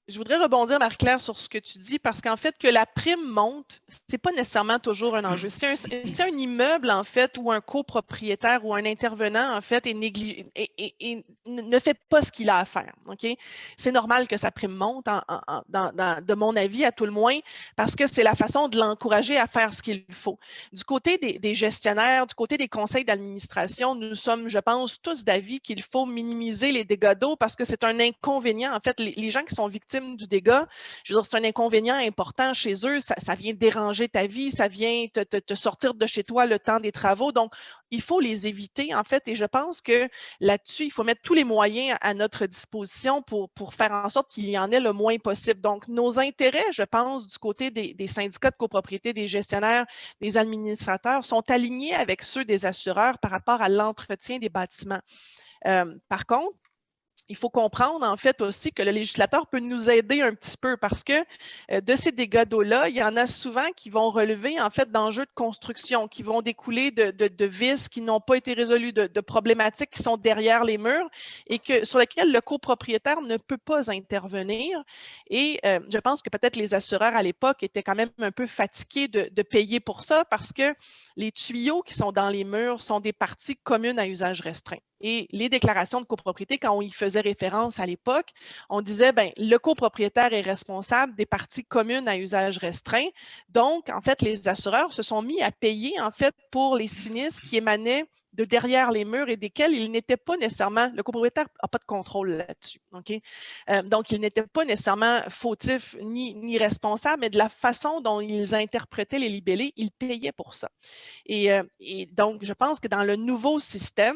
C: je voudrais rebondir, Marie-Claire, sur ce que tu dis, parce qu'en fait, que la prime monte, c'est pas nécessairement toujours un enjeu. Si un immeuble, en fait, ou un copropriétaire ou un intervenant, en fait, et ne fait pas ce qu'il a à faire, OK? C'est normal que sa prime monte, de mon avis, à tout le moins, parce que c'est la façon de l'encourager à faire ce qu'il faut. Du côté des gestionnaires, du côté des conseils d'administration, nous sommes, je pense, tous d'avis qu'il faut minimiser les dégâts d'eau parce que c'est un inconvénient. En fait, les gens qui sont victimes du dégât, je veux dire, c'est un inconvénient important chez eux, ça vient déranger ta vie, ça vient te sortir de chez toi le temps des travaux, donc il faut les éviter en fait et je pense que là-dessus, il faut mettre tous les moyens à notre disposition pour faire en sorte qu'il y en ait le moins possible. Donc, nos intérêts, je pense, du côté des syndicats de copropriété, des gestionnaires, des administrateurs, sont alignés avec ceux des assureurs par rapport à l'entretien des bâtiments. Par contre, il faut comprendre en fait aussi que le législateur peut nous aider un petit peu parce que de ces dégâts d'eau-là, il y en a souvent qui vont relever en fait d'enjeux de construction, qui vont découler de vices qui n'ont pas été résolus, de problématiques qui sont derrière les murs et sur lesquelles le copropriétaire ne peut pas intervenir. Et je pense que peut-être les assureurs à l'époque étaient quand même un peu fatigués de payer pour ça parce que les tuyaux qui sont dans les murs sont des parties communes à usage restreint. Et les déclarations de copropriété, quand on y faisait référence à l'époque, on disait, bien, le copropriétaire est responsable des parties communes à usage restreint. Donc, en fait, les assureurs se sont mis à payer, en fait, pour les sinistres qui émanaient de derrière les murs et desquels il n'était pas nécessairement, le copropriétaire n'a pas de contrôle là-dessus. Okay? Donc, il n'était pas nécessairement fautif ni responsable, mais de la façon dont ils interprétaient les libellés, ils payaient pour ça. Et donc, je pense que dans le nouveau système,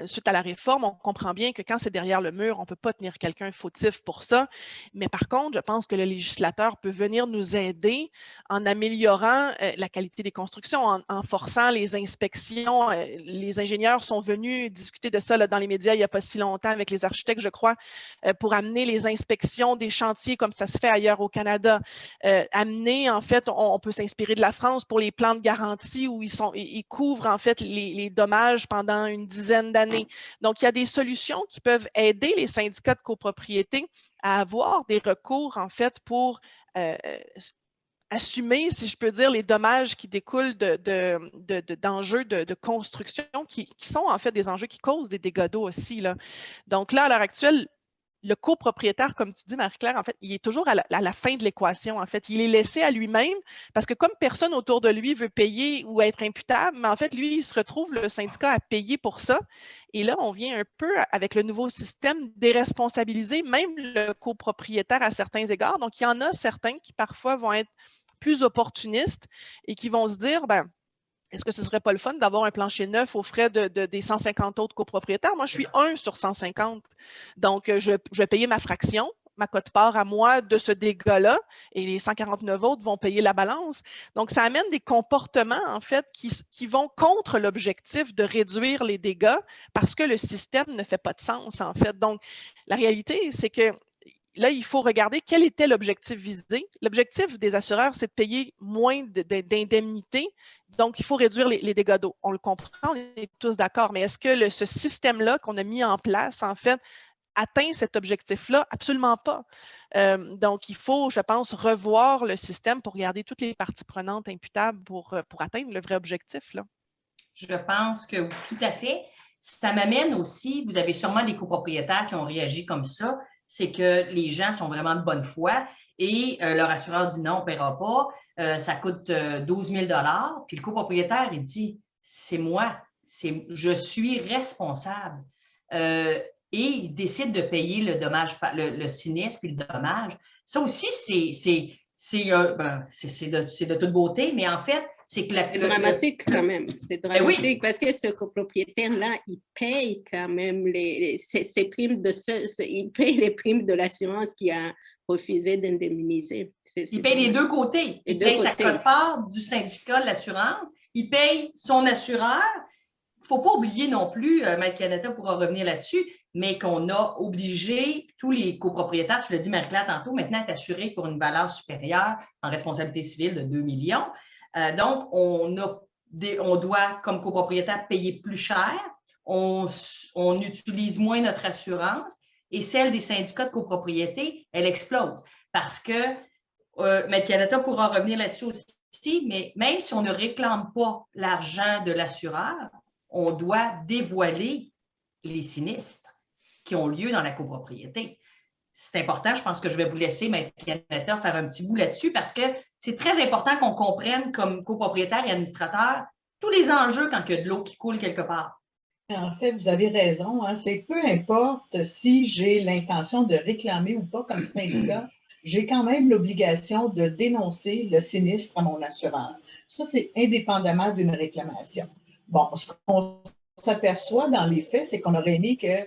C: suite à la réforme, on comprend bien que quand c'est derrière le mur, on ne peut pas tenir quelqu'un fautif pour ça. Mais par contre, je pense que le législateur peut venir nous aider en améliorant la qualité des constructions, en forçant les inspections. Les ingénieurs sont venus discuter de ça là, dans les médias il n'y a pas si longtemps avec les architectes, je crois, pour amener les inspections des chantiers comme ça se fait ailleurs au Canada. Amener, en fait, on peut s'inspirer de la France pour les plans de garantie où ils couvrent en fait les dommages pendant une dizaine d'années. Donc, il y a des solutions qui peuvent aider les syndicats de copropriété à avoir des recours, en fait, pour assumer, si je peux dire, les dommages qui découlent d'enjeux de construction qui sont, en fait, des enjeux qui causent des dégâts d'eau aussi, là. Donc, là, à l'heure actuelle, le copropriétaire, comme tu dis, Marie-Claire, en fait, il est toujours à la fin de l'équation. En fait, il est laissé à lui-même parce que comme personne autour de lui veut payer ou être imputable, mais en fait, lui, il se retrouve, le syndicat, à payer pour ça. Et là, on vient un peu, avec le nouveau système, déresponsabiliser même le copropriétaire à certains égards. Donc, il y en a certains qui parfois vont être plus opportunistes et qui vont se dire, ben, est-ce que ce ne serait pas le fun d'avoir un plancher neuf aux frais des 150 autres copropriétaires? Moi, je suis 1 sur 150. Donc, je vais payer ma fraction, ma quote-part à moi de ce dégât-là, et les 149 autres vont payer la balance. Donc, ça amène des comportements, en fait, qui vont contre l'objectif de réduire les dégâts parce que le système ne fait pas de sens, en fait. Donc, la réalité, c'est que là, il faut regarder quel était l'objectif visé. L'objectif des assureurs, c'est de payer moins d'indemnités. Donc, il faut réduire les dégâts d'eau. On le comprend, on est tous d'accord. Mais est-ce que ce système-là qu'on a mis en place, en fait, atteint cet objectif-là? Absolument pas. Donc, il faut, je pense, revoir le système pour regarder toutes les parties prenantes imputables pour atteindre le vrai objectif, là.
A: Je pense que tout à fait. Ça m'amène aussi, vous avez sûrement des copropriétaires qui ont réagi comme ça, c'est que les gens sont vraiment de bonne foi et leur assureur dit non, on ne paiera pas, ça coûte 12 000 $. Puis le copropriétaire, il dit, c'est moi, je suis responsable. Et il décide de payer le dommage, le sinistre puis le dommage. Ça aussi, c'est de toute beauté, mais en fait, c'est que
D: c'est dramatique quand même. C'est dramatique
A: oui.
D: Parce que ce copropriétaire-là, il paye quand même ses primes il paye les primes de l'assurance qui a refusé d'indemniser.
A: Il paye des deux côtés. Il paye sa quote-part du syndicat de l'assurance. Il paye son assureur. Il ne faut pas oublier non plus, Maître Canada pourra revenir là-dessus, mais qu'on a obligé tous les copropriétaires, tu l'as dit Marie-Claire tantôt, maintenant à être assurés pour une valeur supérieure en responsabilité civile de 2 millions. Donc, on doit, comme copropriétaire, payer plus cher. On utilise moins notre assurance et celle des syndicats de copropriété, elle explose. Parce que Maître Canada pourra revenir là-dessus aussi, mais même si on ne réclame pas l'argent de l'assureur, on doit dévoiler les sinistres qui ont lieu dans la copropriété. C'est important, je pense que je vais vous laisser, Maître Canada, faire un petit bout là-dessus parce que c'est très important qu'on comprenne comme copropriétaire et administrateur tous les enjeux quand il y a de l'eau qui coule quelque part.
B: En fait, vous avez raison, hein, c'est peu importe si j'ai l'intention de réclamer ou pas comme syndicat, j'ai quand même l'obligation de dénoncer le sinistre à mon assureur. Ça, c'est indépendamment d'une réclamation. Bon, ce qu'on s'aperçoit dans les faits, c'est qu'on aurait aimé que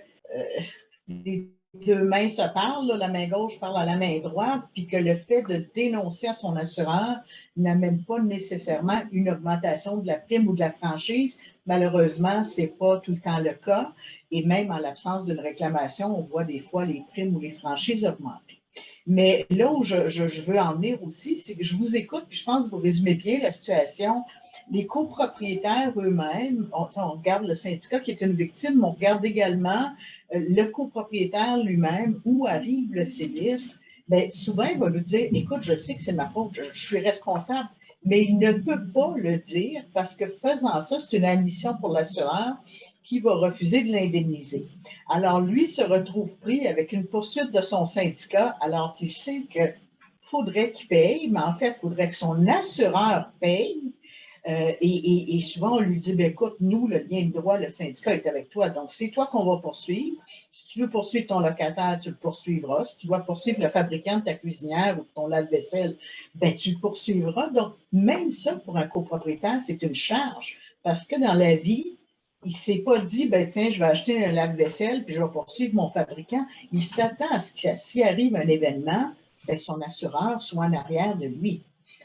B: les deux mains se parlent, là, la main gauche parle à la main droite, puis que le fait de dénoncer à son assureur n'amène pas nécessairement une augmentation de la prime ou de la franchise. Malheureusement, ce n'est pas tout le temps le cas. Et même en l'absence d'une réclamation, on voit des fois les primes ou les franchises augmenter. Mais là où je veux en venir aussi, c'est que je vous écoute, puis je pense que vous résumez bien la situation. Les copropriétaires eux-mêmes, on regarde le syndicat qui est une victime, mais on regarde également le copropriétaire lui-même, où arrive le sinistre. Bien, souvent, il va nous dire, écoute, je sais que c'est ma faute, je suis responsable, mais il ne peut pas le dire parce que faisant ça, c'est une admission pour l'assureur qui va refuser de l'indemniser. Alors, lui se retrouve pris avec une poursuite de son syndicat alors qu'il sait qu'il faudrait qu'il paye, mais en fait, il faudrait que son assureur paye. Et souvent, on lui dit, bien, écoute, nous, le lien de droit, le syndicat est avec toi, donc c'est toi qu'on va poursuivre. Si tu veux poursuivre ton locataire, tu le poursuivras. Si tu dois poursuivre le fabricant de ta cuisinière ou de ton lave-vaisselle, ben, tu le poursuivras. Donc, même ça, pour un copropriétaire, c'est une charge. Parce que dans la vie, il ne s'est pas dit, ben, tiens, je vais acheter un lave-vaisselle puis je vais poursuivre mon fabricant. Il s'attend à ce que s'il arrive un événement, ben, son assureur soit en arrière de lui.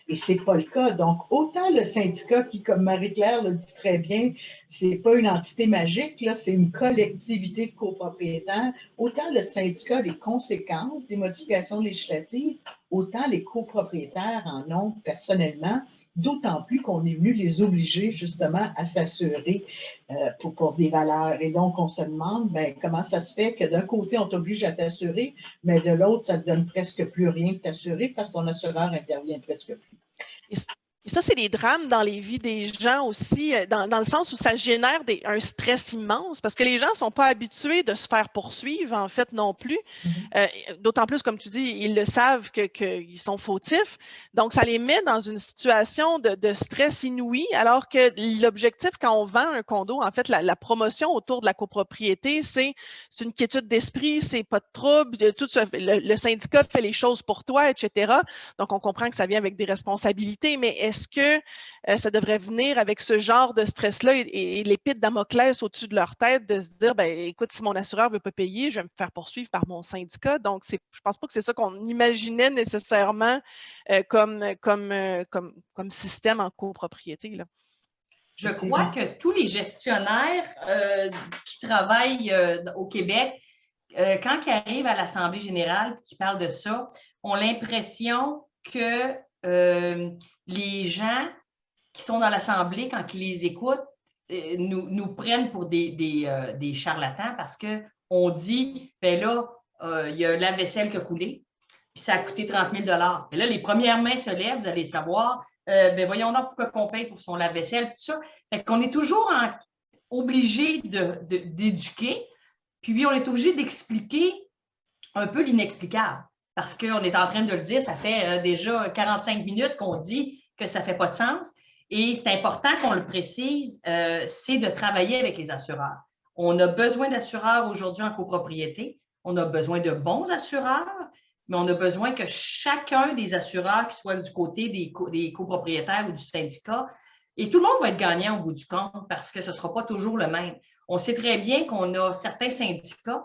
B: Et ce n'est pas le cas. Donc, autant le syndicat qui, comme Marie-Claire le dit très bien, ce n'est pas une entité magique, là, c'est une collectivité de copropriétaires, autant le syndicat a des conséquences des modifications législatives, autant les copropriétaires en ont personnellement, d'autant plus qu'on est venu les obliger justement à s'assurer pour des valeurs. Et donc, on se demande bien, comment ça se fait que d'un côté, on t'oblige à t'assurer, mais de l'autre, ça ne te donne presque plus rien de t'assurer parce que ton assureur intervient presque plus.
C: Et ça, c'est des drames dans les vies des gens aussi, dans le sens où ça génère un stress immense parce que les gens ne sont pas habitués de se faire poursuivre, en fait, non plus. D'autant plus, comme tu dis, ils le savent qu'ils sont fautifs. Donc, ça les met dans une situation de stress inouï, alors que l'objectif, quand on vend un condo, en fait, la promotion autour de la copropriété, c'est une quiétude d'esprit, c'est pas de trouble, le syndicat fait les choses pour toi, etc. Donc, on comprend que ça vient avec des responsabilités, mais est-ce que ça devrait venir avec ce genre de stress-là et l'épée de Damoclès au-dessus de leur tête de se dire, ben, écoute, si mon assureur ne veut pas payer, je vais me faire poursuivre par mon syndicat. Donc, je ne pense pas que c'est ça qu'on imaginait nécessairement comme système en copropriété, là.
A: Je crois que tous les gestionnaires qui travaillent au Québec, quand ils arrivent à l'Assemblée générale et qu'ils parlent de ça, ont l'impression que les gens qui sont dans l'Assemblée, quand ils les écoutent, nous prennent pour des charlatans parce qu'on on dit, ben là, il y a la vaisselle qui a coulé, puis ça a coûté 30 000 Et là, les premières mains se lèvent, vous allez savoir, ben voyons donc pourquoi on paye pour son lave-vaisselle, tout ça. Fait qu'on est toujours obligé d'éduquer, puis on est obligé d'expliquer un peu l'inexplicable. Parce qu'on est en train de le dire, ça fait déjà 45 minutes qu'on dit que ça ne fait pas de sens. Et c'est important qu'on le précise, c'est de travailler avec les assureurs. On a besoin d'assureurs aujourd'hui en copropriété. On a besoin de bons assureurs, mais on a besoin que chacun des assureurs, qui soit du côté des copropriétaires ou du syndicat, et tout le monde va être gagnant au bout du compte parce que ce ne sera pas toujours le même. On sait très bien qu'on a certains syndicats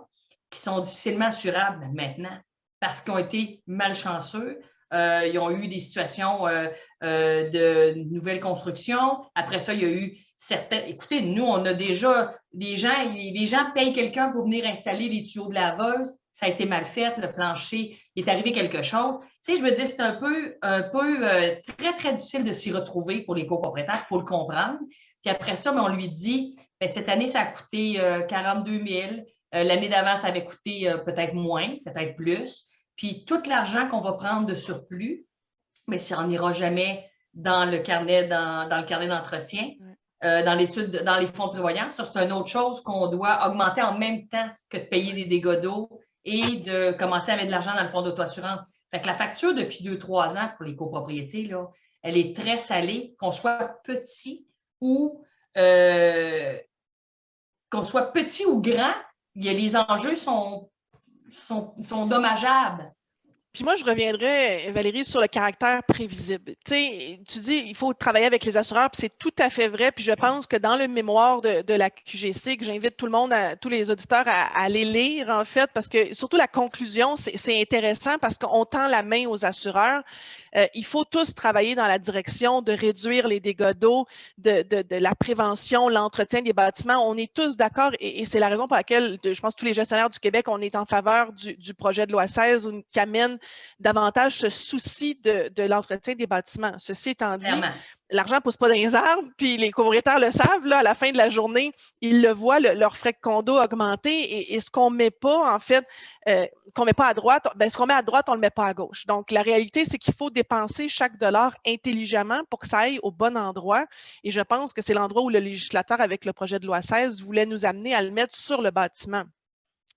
A: qui sont difficilement assurables maintenant parce qu'ils ont été malchanceux. Ils ont eu des situations de nouvelles constructions. Après ça, il y a eu certaines... Écoutez, nous, on a déjà les gens payent quelqu'un pour venir installer les tuyaux de laveuse. Ça a été mal fait, le plancher, il est arrivé quelque chose. Tu sais, je veux dire, c'est un peu très, très difficile de s'y retrouver pour les copropriétaires, il faut le comprendre. Puis après ça, on lui dit, bien, cette année, ça a coûté 42 000. L'année d'avant, ça avait coûté peut-être moins, peut-être plus. Puis tout l'argent qu'on va prendre de surplus, mais ça n'ira jamais dans le carnet d'entretien, dans les fonds de prévoyance. Ça, c'est une autre chose qu'on doit augmenter en même temps que de payer des dégâts d'eau et de commencer à mettre de l'argent dans le fonds d'auto-assurance. Fait que la facture depuis 2-3 ans pour les copropriétés, là, elle est très salée, qu'on soit petit ou grand, les enjeux sont dommageables.
C: Puis moi, je reviendrai, Valérie, sur le caractère prévisible. Tu sais, tu dis il faut travailler avec les assureurs, puis c'est tout à fait vrai. Puis je pense que dans le mémoire de la QGC, que j'invite tout le monde, tous les auditeurs à aller lire, en fait, parce que surtout la conclusion, c'est intéressant parce qu'on tend la main aux assureurs. Il faut tous travailler dans la direction de réduire les dégâts d'eau, de la prévention, l'entretien des bâtiments. On est tous d'accord et c'est la raison pour laquelle, je pense, tous les gestionnaires du Québec, on est en faveur du projet de loi 16 qui amène davantage ce souci de l'entretien des bâtiments. Ceci étant dit, l'argent ne pousse pas dans les arbres, puis les copropriétaires le savent, là, à la fin de la journée, ils le voient, leurs frais de condo augmenter et ce qu'on ne met pas, en fait, qu'on ne met pas à droite, ben, ce qu'on met à droite, on ne le met pas à gauche. Donc, la réalité, c'est qu'il faut dépenser chaque dollar intelligemment pour que ça aille au bon endroit. Et je pense que c'est l'endroit où le législateur, avec le projet de loi 16, voulait nous amener à le mettre sur le bâtiment.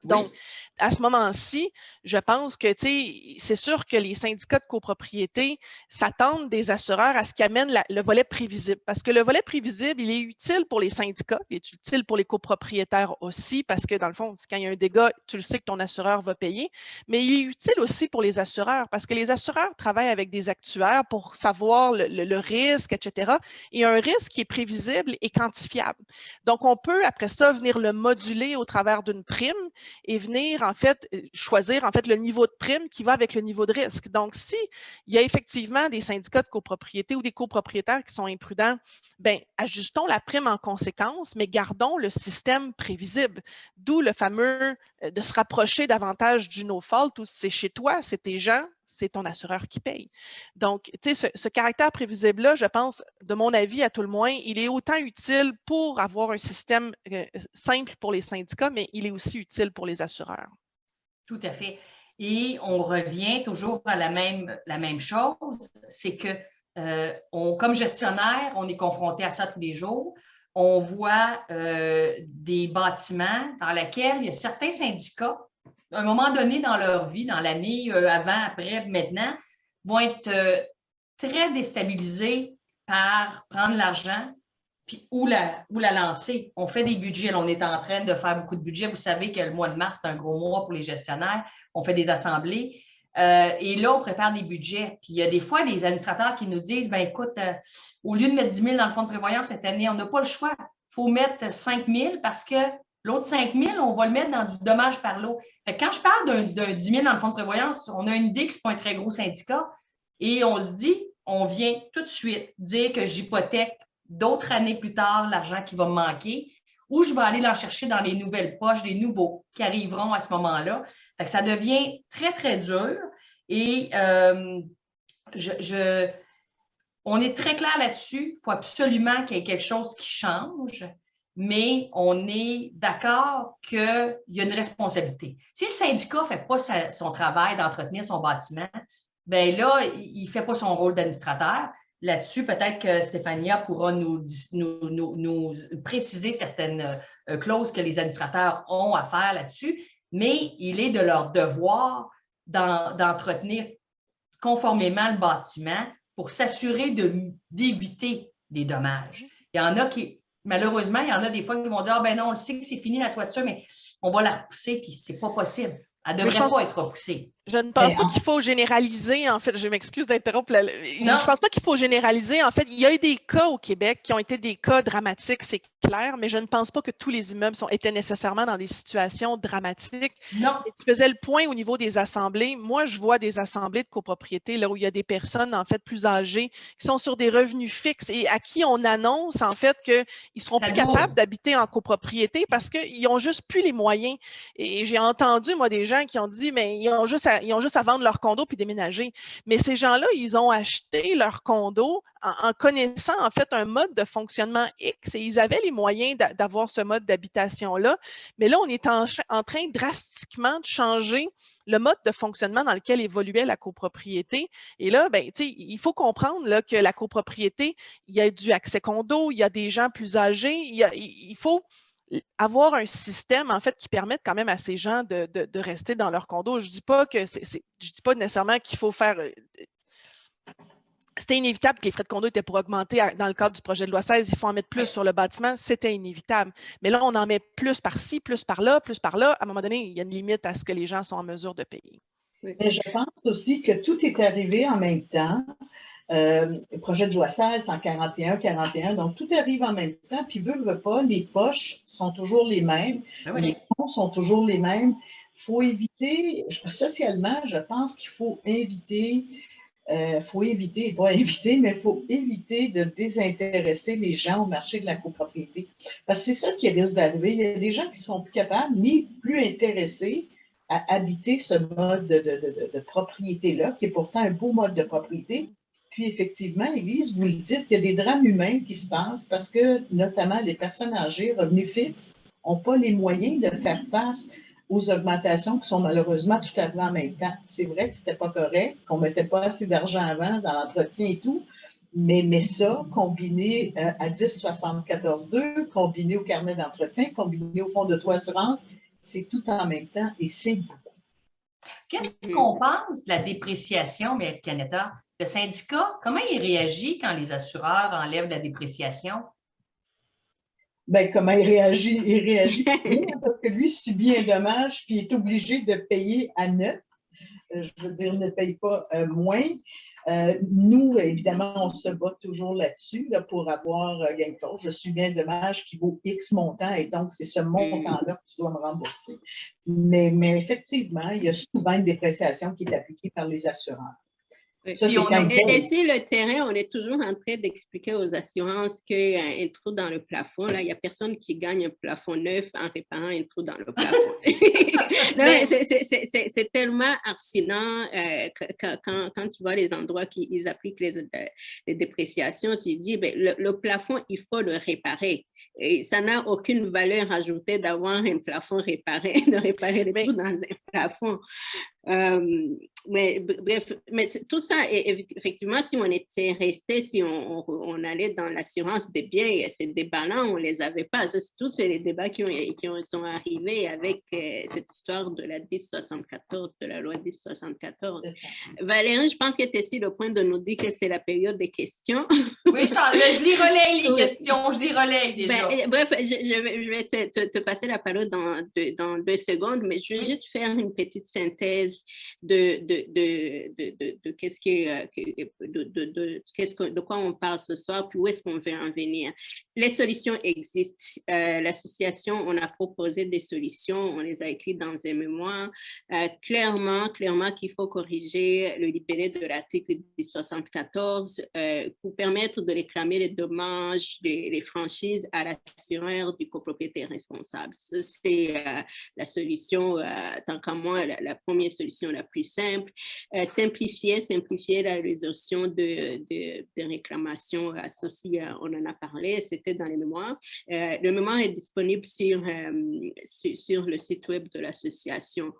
C: Donc, oui. À ce moment-ci, je pense que, tu sais, c'est sûr que les syndicats de copropriété s'attendent des assureurs à ce qu'ils amènent le volet prévisible. Parce que le volet prévisible, il est utile pour les syndicats, il est utile pour les copropriétaires aussi, parce que dans le fond, quand il y a un dégât, tu le sais que ton assureur va payer, mais il est utile aussi pour les assureurs, parce que les assureurs travaillent avec des actuaires pour savoir le risque, etc. Et un risque qui est prévisible et quantifiable. Donc, on peut, après ça, venir le moduler au travers d'une prime et venir, en fait, choisir, en fait, le niveau de prime qui va avec le niveau de risque. Donc, si il y a effectivement des syndicats de copropriété ou des copropriétaires qui sont imprudents, bien, ajustons la prime en conséquence, mais gardons le système prévisible. D'où le fameux de se rapprocher davantage du no-fault où c'est chez toi, c'est tes gens, c'est ton assureur qui paye. Donc, tu sais, ce caractère prévisible-là, je pense, de mon avis, à tout le moins, il est autant utile pour avoir un système simple pour les syndicats, mais il est aussi utile pour les assureurs.
A: Tout à fait. Et on revient toujours à la même chose, c'est que comme gestionnaire, on est confronté à ça tous les jours. On voit des bâtiments dans lesquels il y a certains syndicats, à un moment donné dans leur vie, dans l'année avant, après, maintenant, vont être très déstabilisés par prendre l'argent puis où la lancer. On fait des budgets. Là, on est en train de faire beaucoup de budgets. Vous savez que le mois de mars, c'est un gros mois pour les gestionnaires. On fait des assemblées. Et là, on prépare des budgets. Puis il y a des fois des administrateurs qui nous disent, ben écoute, au lieu de mettre 10 000 dans le fonds de prévoyance cette année, on n'a pas le choix. Il faut mettre 5 000 parce que l'autre 5 000, on va le mettre dans du dommage par l'eau. Quand je parle d'un 10 000 dans le fonds de prévoyance, on a une idée que ce n'est pas un très gros syndicat et on se dit, on vient tout de suite dire que j'hypothèque d'autres années plus tard l'argent qui va me manquer ou je vais aller l'en chercher dans les nouvelles poches des nouveaux qui arriveront à ce moment-là. Fait que ça devient très, très dur et on est très clair là-dessus. Il faut absolument qu'il y ait quelque chose qui change. mais on est d'accord qu'il y a une responsabilité. Si le syndicat ne fait pas son travail d'entretenir son bâtiment, bien là, il ne fait pas son rôle d'administrateur. Là-dessus, peut-être que Stéphania pourra nous préciser certaines clauses que les administrateurs ont à faire là-dessus, mais il est de leur devoir d'entretenir conformément le bâtiment pour s'assurer d'éviter des dommages. Il y en a qui, malheureusement, il y en a des fois qui vont dire « Ah ben non, on le sait que c'est fini la toiture, mais on va la repousser, puis c'est pas possible. Elle ne devrait pas être repoussée. »
C: Je ne pense pas qu'il faut généraliser, en fait. Je m'excuse d'interrompre. Je
A: Non.
C: ne pense pas qu'il faut généraliser. En fait, il y a eu des cas au Québec qui ont été des cas dramatiques, c'est clair, mais je ne pense pas que tous les immeubles étaient nécessairement dans des situations dramatiques.
A: Non.
C: Je faisais le point au niveau des assemblées. Moi, je vois des assemblées de copropriété là où il y a des personnes, en fait, plus âgées qui sont sur des revenus fixes et à qui on annonce, en fait, qu'ils ne seront plus capables d'habiter en copropriété parce qu'ils n'ont juste plus les moyens. Et j'ai entendu, moi, des gens qui ont dit, mais ils ont juste à vendre leur condo puis déménager. Mais ces gens-là, ils ont acheté leur condo en connaissant, en fait, un mode de fonctionnement X et ils avaient les moyens d'avoir ce mode d'habitation-là. Mais là, on est en train drastiquement de changer le mode de fonctionnement dans lequel évoluait la copropriété. Et là, ben, il faut comprendre là, que la copropriété, il y a du accès condo, il y a des gens plus âgés, il faut avoir un système, en fait, qui permette quand même à ces gens de rester dans leur condo. Je ne dis pas que je dis pas nécessairement qu'il faut faire. C'était inévitable que les frais de condo étaient pour augmenter dans le cadre du projet de loi 16. Il faut en mettre plus sur le bâtiment. C'était inévitable. Mais là, on en met plus par-ci, plus par-là, plus par-là. À un moment donné, il y a une limite à ce que les gens sont en mesure de payer.
B: Mais je pense aussi que tout est arrivé en même temps. Le projet de loi 16 en 41, donc tout arrive en même temps, puis veut pas, les poches sont toujours les mêmes, les fonds sont toujours les mêmes. Il faut éviter, socialement, je pense qu'il faut éviter, mais il faut éviter de désintéresser les gens au marché de la copropriété. Parce que c'est ça qui risque d'arriver. Il y a des gens qui ne sont plus capables ni plus intéressés à habiter ce mode de propriété-là, qui est pourtant un beau mode de propriété. Puis effectivement, Élise, vous le dites, il y a des drames humains qui se passent parce que notamment les personnes âgées, revenus fixes, n'ont pas les moyens de faire face aux augmentations qui sont malheureusement tout à fait en même temps. C'est vrai que ce n'était pas correct, qu'on ne mettait pas assez d'argent avant dans l'entretien et tout, mais ça, combiné à 10,74,2, combiné au carnet d'entretien, combiné au fonds de taux assurance, c'est tout en même temps et c'est beaucoup.
A: Qu'est-ce qu'on pense de la dépréciation, Maître Canetta? Le syndicat, comment il réagit quand les assureurs enlèvent la dépréciation?
B: Bien, comment il réagit? Il réagit bien parce que lui subit un dommage puis il est obligé de payer à neuf. Je veux dire, il ne paye pas moins. Nous, évidemment, on se bat toujours là-dessus là, pour avoir gain de cause. Je subis un dommage qui vaut X montant et donc c'est ce montant-là que tu dois me rembourser. Mais effectivement, il y a souvent une dépréciation qui est appliquée par les assureurs.
D: Ça, et sur le terrain, on est toujours en train d'expliquer aux assurances qu'il y a un trou dans le plafond. Là, il n'y a personne qui gagne un plafond neuf en réparant un trou dans le plafond. C'est tellement arsinant quand tu vois les endroits qu'ils appliquent les dépréciations. Tu dis, ben, le plafond, il faut le réparer. Et ça n'a aucune valeur ajoutée d'avoir un plafond réparé, de réparer les trous dans un plafond. Mais bref, mais tout ça, effectivement, si on était resté, si on allait dans l'assurance des biens, ces débats-là, on ne les avait pas. Tous les débats qui sont arrivés avec cette histoire de la 1074, de la loi 1074. Valérie, je pense que tu es sur le point de nous dire que c'est la période des questions.
A: Oui, je les relaye, les questions, je les relaye déjà.
D: Bref, je vais te passer la parole dans 2 secondes, mais je vais juste faire une petite synthèse de quoi on parle ce soir, puis où est-ce qu'on veut en venir. Les solutions existent. L'association, on a proposé des solutions, on les a écrites dans un mémoire. Clairement qu'il faut corriger le libellé de l'article 1074 pour permettre de réclamer les dommages, les franchises à l'assureur du copropriétaire responsable. Ça, c'est la solution, tant qu'à moi, la première solution la plus simple. Simplifier simplifier la résolution de réclamations associées, on en a parlé, c'était dans les mémoires. Le mémoire est disponible sur le site web de l'association.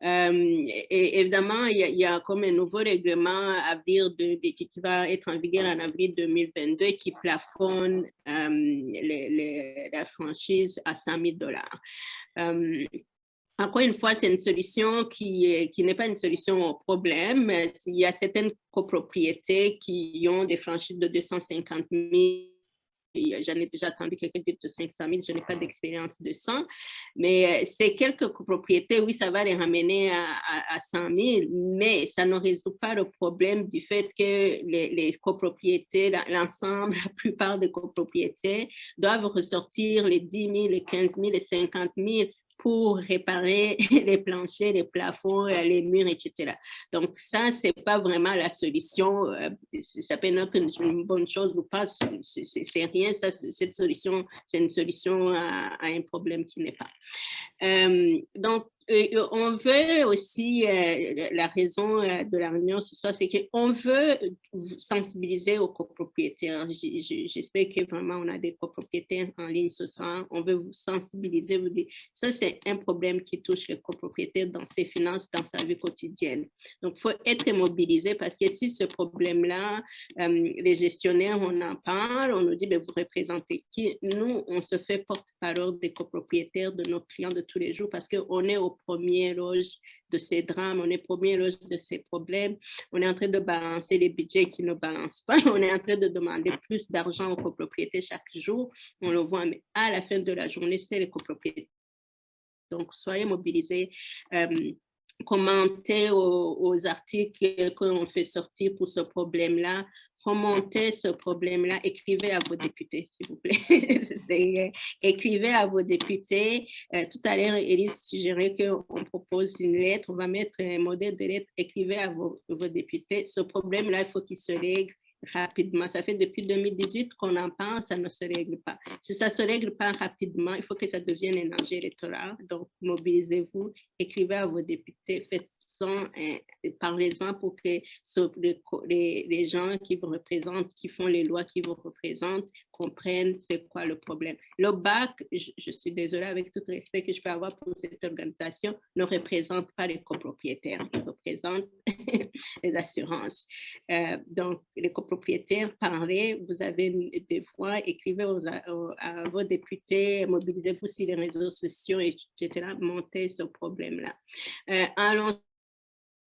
D: Et évidemment, il y a comme un nouveau règlement à venir qui va être en vigueur en avril 2022 qui plafonne la franchise à $100,000. Encore une fois, c'est une solution qui n'est pas une solution au problème. Il y a certaines copropriétés qui ont des franchises de 250 000. J'en ai déjà entendu quelqu'un dire de 500 000, je n'ai pas d'expérience de 100, mais ces quelques copropriétés, oui, ça va les ramener à 100 000, mais ça ne résout pas le problème du fait que les copropriétés, l'ensemble, la plupart des copropriétés doivent ressortir les 10 000, les 15 000, les 50 000 pour réparer les planchers, les plafonds, les murs, etc. Donc, ça, ce n'est pas vraiment la solution. Ça peut être une bonne chose ou pas, c'est rien. Ça, cette solution, c'est une solution à un problème qui n'est pas. Donc, on veut aussi, la raison de la réunion ce soir, c'est qu'on veut sensibiliser aux copropriétaires. J'espère que vraiment on a des copropriétaires en ligne ce soir. On veut vous sensibiliser, vous dire, ça c'est un problème qui touche les copropriétaires dans ses finances, dans sa vie quotidienne. Donc, il faut être mobilisé parce que si ce problème-là, les gestionnaires, on en parle, on nous dit, ben, vous représentez qui? Nous, on se fait porte-parole des copropriétaires, de nos clients de tous les jours parce qu'on est au premier loge de ces drames, on est premier loge de ces problèmes, on est en train de balancer les budgets qui ne balancent pas, on est en train de demander plus d'argent aux copropriétés chaque jour, on le voit, mais à la fin de la journée, c'est les copropriétés. Donc, soyez mobilisés, commentez aux articles qu'on fait sortir pour ce problème-là, remontez ce problème-là, écrivez à vos députés, s'il vous plaît. Écrivez à vos députés. Tout à l'heure, Élise suggérait qu'on propose une lettre, on va mettre un modèle de lettre, écrivez à vos députés. Ce problème-là, il faut qu'il se règle rapidement. Ça fait depuis 2018 qu'on en parle, ça ne se règle pas. Si ça ne se règle pas rapidement, il faut que ça devienne un enjeu électoral. Donc, mobilisez-vous, écrivez à vos députés, faites parlez-en pour que les gens qui vous représentent, qui font les lois qui vous représentent, comprennent c'est quoi le problème. Le BAC, je suis désolée avec tout le respect que je peux avoir pour cette organisation, ne représente pas les copropriétaires, il représente les assurances. Donc, les copropriétaires, parlez, vous avez des voix, écrivez à vos députés, mobilisez-vous sur les réseaux sociaux, etc., montez ce problème-là. Allons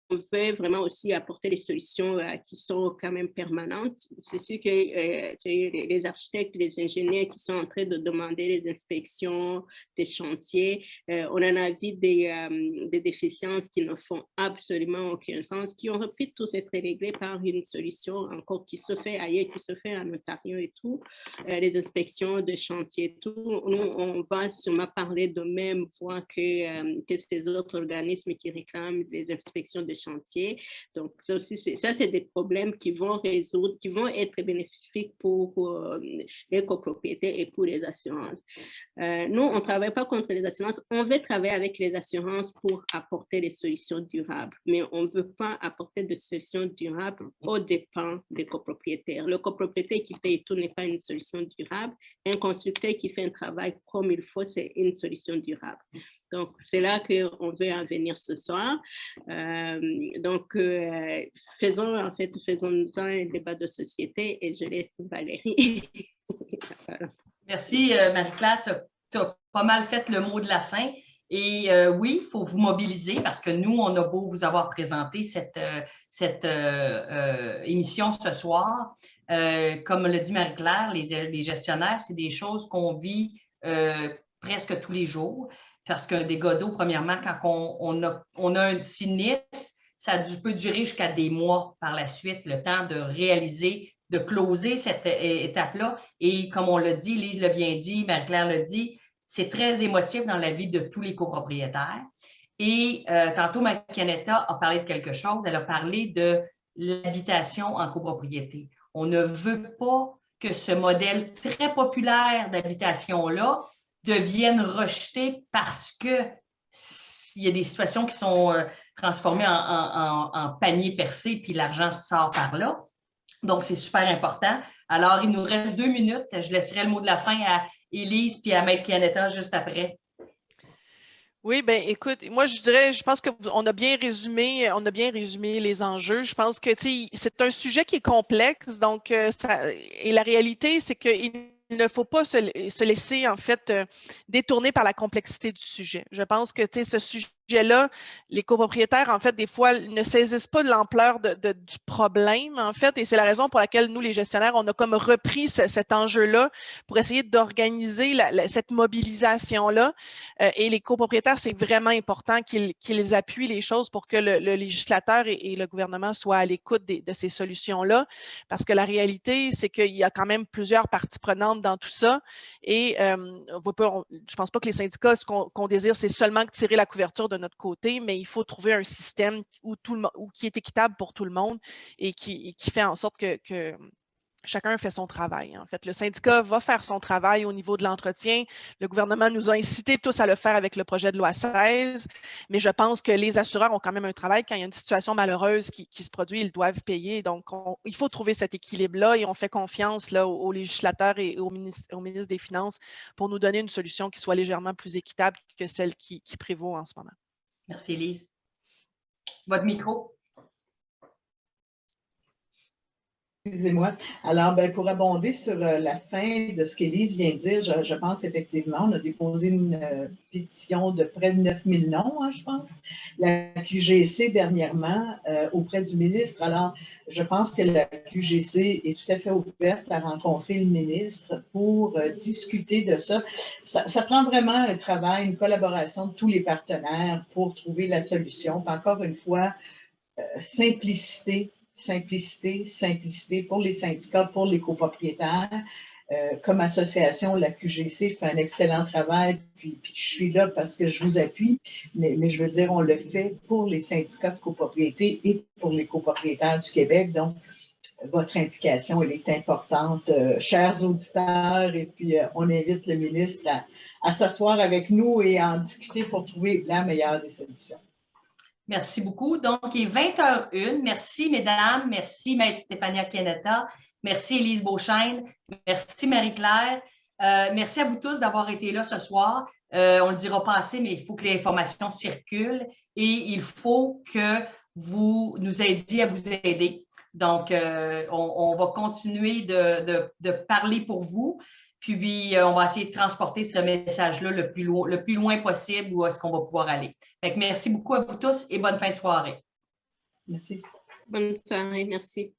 D: on veut vraiment aussi apporter des solutions qui sont quand même permanentes. C'est sûr que les architectes, les ingénieurs qui sont en train de demander les inspections des chantiers, on en a vu des déficiences qui ne font absolument aucun sens, qui auraient pu tous être réglées par une solution encore qui se fait ailleurs, qui se fait en Ontario et tout, les inspections de chantier et tout. Nous, on va sûrement parler de même voix que ces autres organismes qui réclament des inspections de chantier. Donc, ça, c'est des problèmes qui vont résoudre, qui vont être bénéfiques pour les copropriétés et pour les assurances. Nous, on ne travaille pas contre les assurances. On veut travailler avec les assurances pour apporter des solutions durables, mais on ne veut pas apporter de solutions durables aux dépens des copropriétaires. Le copropriétaire qui paye tout n'est pas une solution durable. Un constructeur qui fait un travail comme il faut, c'est une solution durable. Donc, c'est là qu'on veut en venir ce soir. Faisons un débat de société et je laisse Valérie. Voilà.
A: Merci, Marie-Claire. Tu as pas mal fait le mot de la fin. Et oui, il faut vous mobiliser parce que nous, on a beau vous avoir présenté cette émission ce soir. Comme le dit Marie-Claire, les gestionnaires, c'est des choses qu'on vit presque tous les jours. Parce qu'un dégât d'eau, premièrement, quand on a un sinistre, ça peut durer jusqu'à des mois par la suite, le temps de réaliser, de closer cette étape-là. Et comme on l'a dit, Lise l'a bien dit, Marie-Claire l'a dit, c'est très émotif dans la vie de tous les copropriétaires. Et tantôt, Marie-Canetta a parlé de quelque chose, elle a parlé de l'habitation en copropriété. On ne veut pas que ce modèle très populaire d'habitation-là deviennent rejetés parce qu'il y a des situations qui sont transformé en panier percé, puis l'argent sort par là. Donc, c'est super important. Alors, il nous reste 2 minutes. Je laisserai le mot de la fin à Élise puis à Maître Pianetta juste après.
C: Oui, ben écoute, moi je dirais, je pense qu'on a bien résumé les enjeux. Je pense que c'est un sujet qui est complexe, donc et la réalité, c'est qu'il ne faut pas se laisser en fait détourner par la complexité du sujet. Je pense que ce sujet-là, les copropriétaires, en fait, des fois, ne saisissent pas de l'ampleur du problème, en fait, et c'est la raison pour laquelle nous, les gestionnaires, on a comme repris cet enjeu-là pour essayer d'organiser cette mobilisation-là. Et les copropriétaires, c'est vraiment important qu'ils appuient les choses pour que le législateur et le gouvernement soient à l'écoute de ces solutions-là, parce que la réalité, c'est qu'il y a quand même plusieurs parties prenantes dans tout ça, et je pense pas que les syndicats, ce qu'on désire, c'est seulement tirer la couverture de notre côté, mais il faut trouver un système qui est équitable pour tout le monde et qui fait en sorte que chacun fait son travail. En fait, le syndicat va faire son travail au niveau de l'entretien. Le gouvernement nous a incités tous à le faire avec le projet de loi 16, mais je pense que les assureurs ont quand même un travail. Quand il y a une situation malheureuse qui se produit, ils doivent payer. Donc, il faut trouver cet équilibre-là et on fait confiance là, aux législateurs et au ministre des Finances pour nous donner une solution qui soit légèrement plus équitable que celle qui prévaut en ce moment.
A: Merci, Élise. Votre micro.
B: Excusez-moi. Alors, pour abonder sur la fin de ce qu'Élise vient de dire, je pense effectivement, on a déposé une pétition de près de 9000 noms, hein, je pense, la QGC dernièrement auprès du ministre. Alors, je pense que la QGC est tout à fait ouverte à rencontrer le ministre pour discuter de ça. Ça prend vraiment un travail, une collaboration de tous les partenaires pour trouver la solution. Puis encore une fois, simplicité pour les syndicats, pour les copropriétaires. Comme association, la QGC fait un excellent travail, puis je suis là parce que je vous appuie, mais je veux dire, on le fait pour les syndicats de copropriété et pour les copropriétaires du Québec. Donc, votre implication, elle est importante, chers auditeurs, et puis on invite le ministre à s'asseoir avec nous et à en discuter pour trouver la meilleure des solutions.
A: Merci beaucoup. Donc, il est 20h01. Merci, mesdames. Merci, Maître Stéphania Pianetta. Merci, Élise Beauchesne. Merci, Marie-Claire. Merci à vous tous d'avoir été là ce soir. On ne le dira pas assez, mais il faut que l'information circule et il faut que vous nous aidiez à vous aider. Donc, on va continuer de parler pour vous. Puis, on va essayer de transporter ce message-là le plus loin possible où est-ce qu'on va pouvoir aller. Fait que merci beaucoup à vous tous et bonne fin de soirée.
B: Merci.
D: Bonne soirée, merci.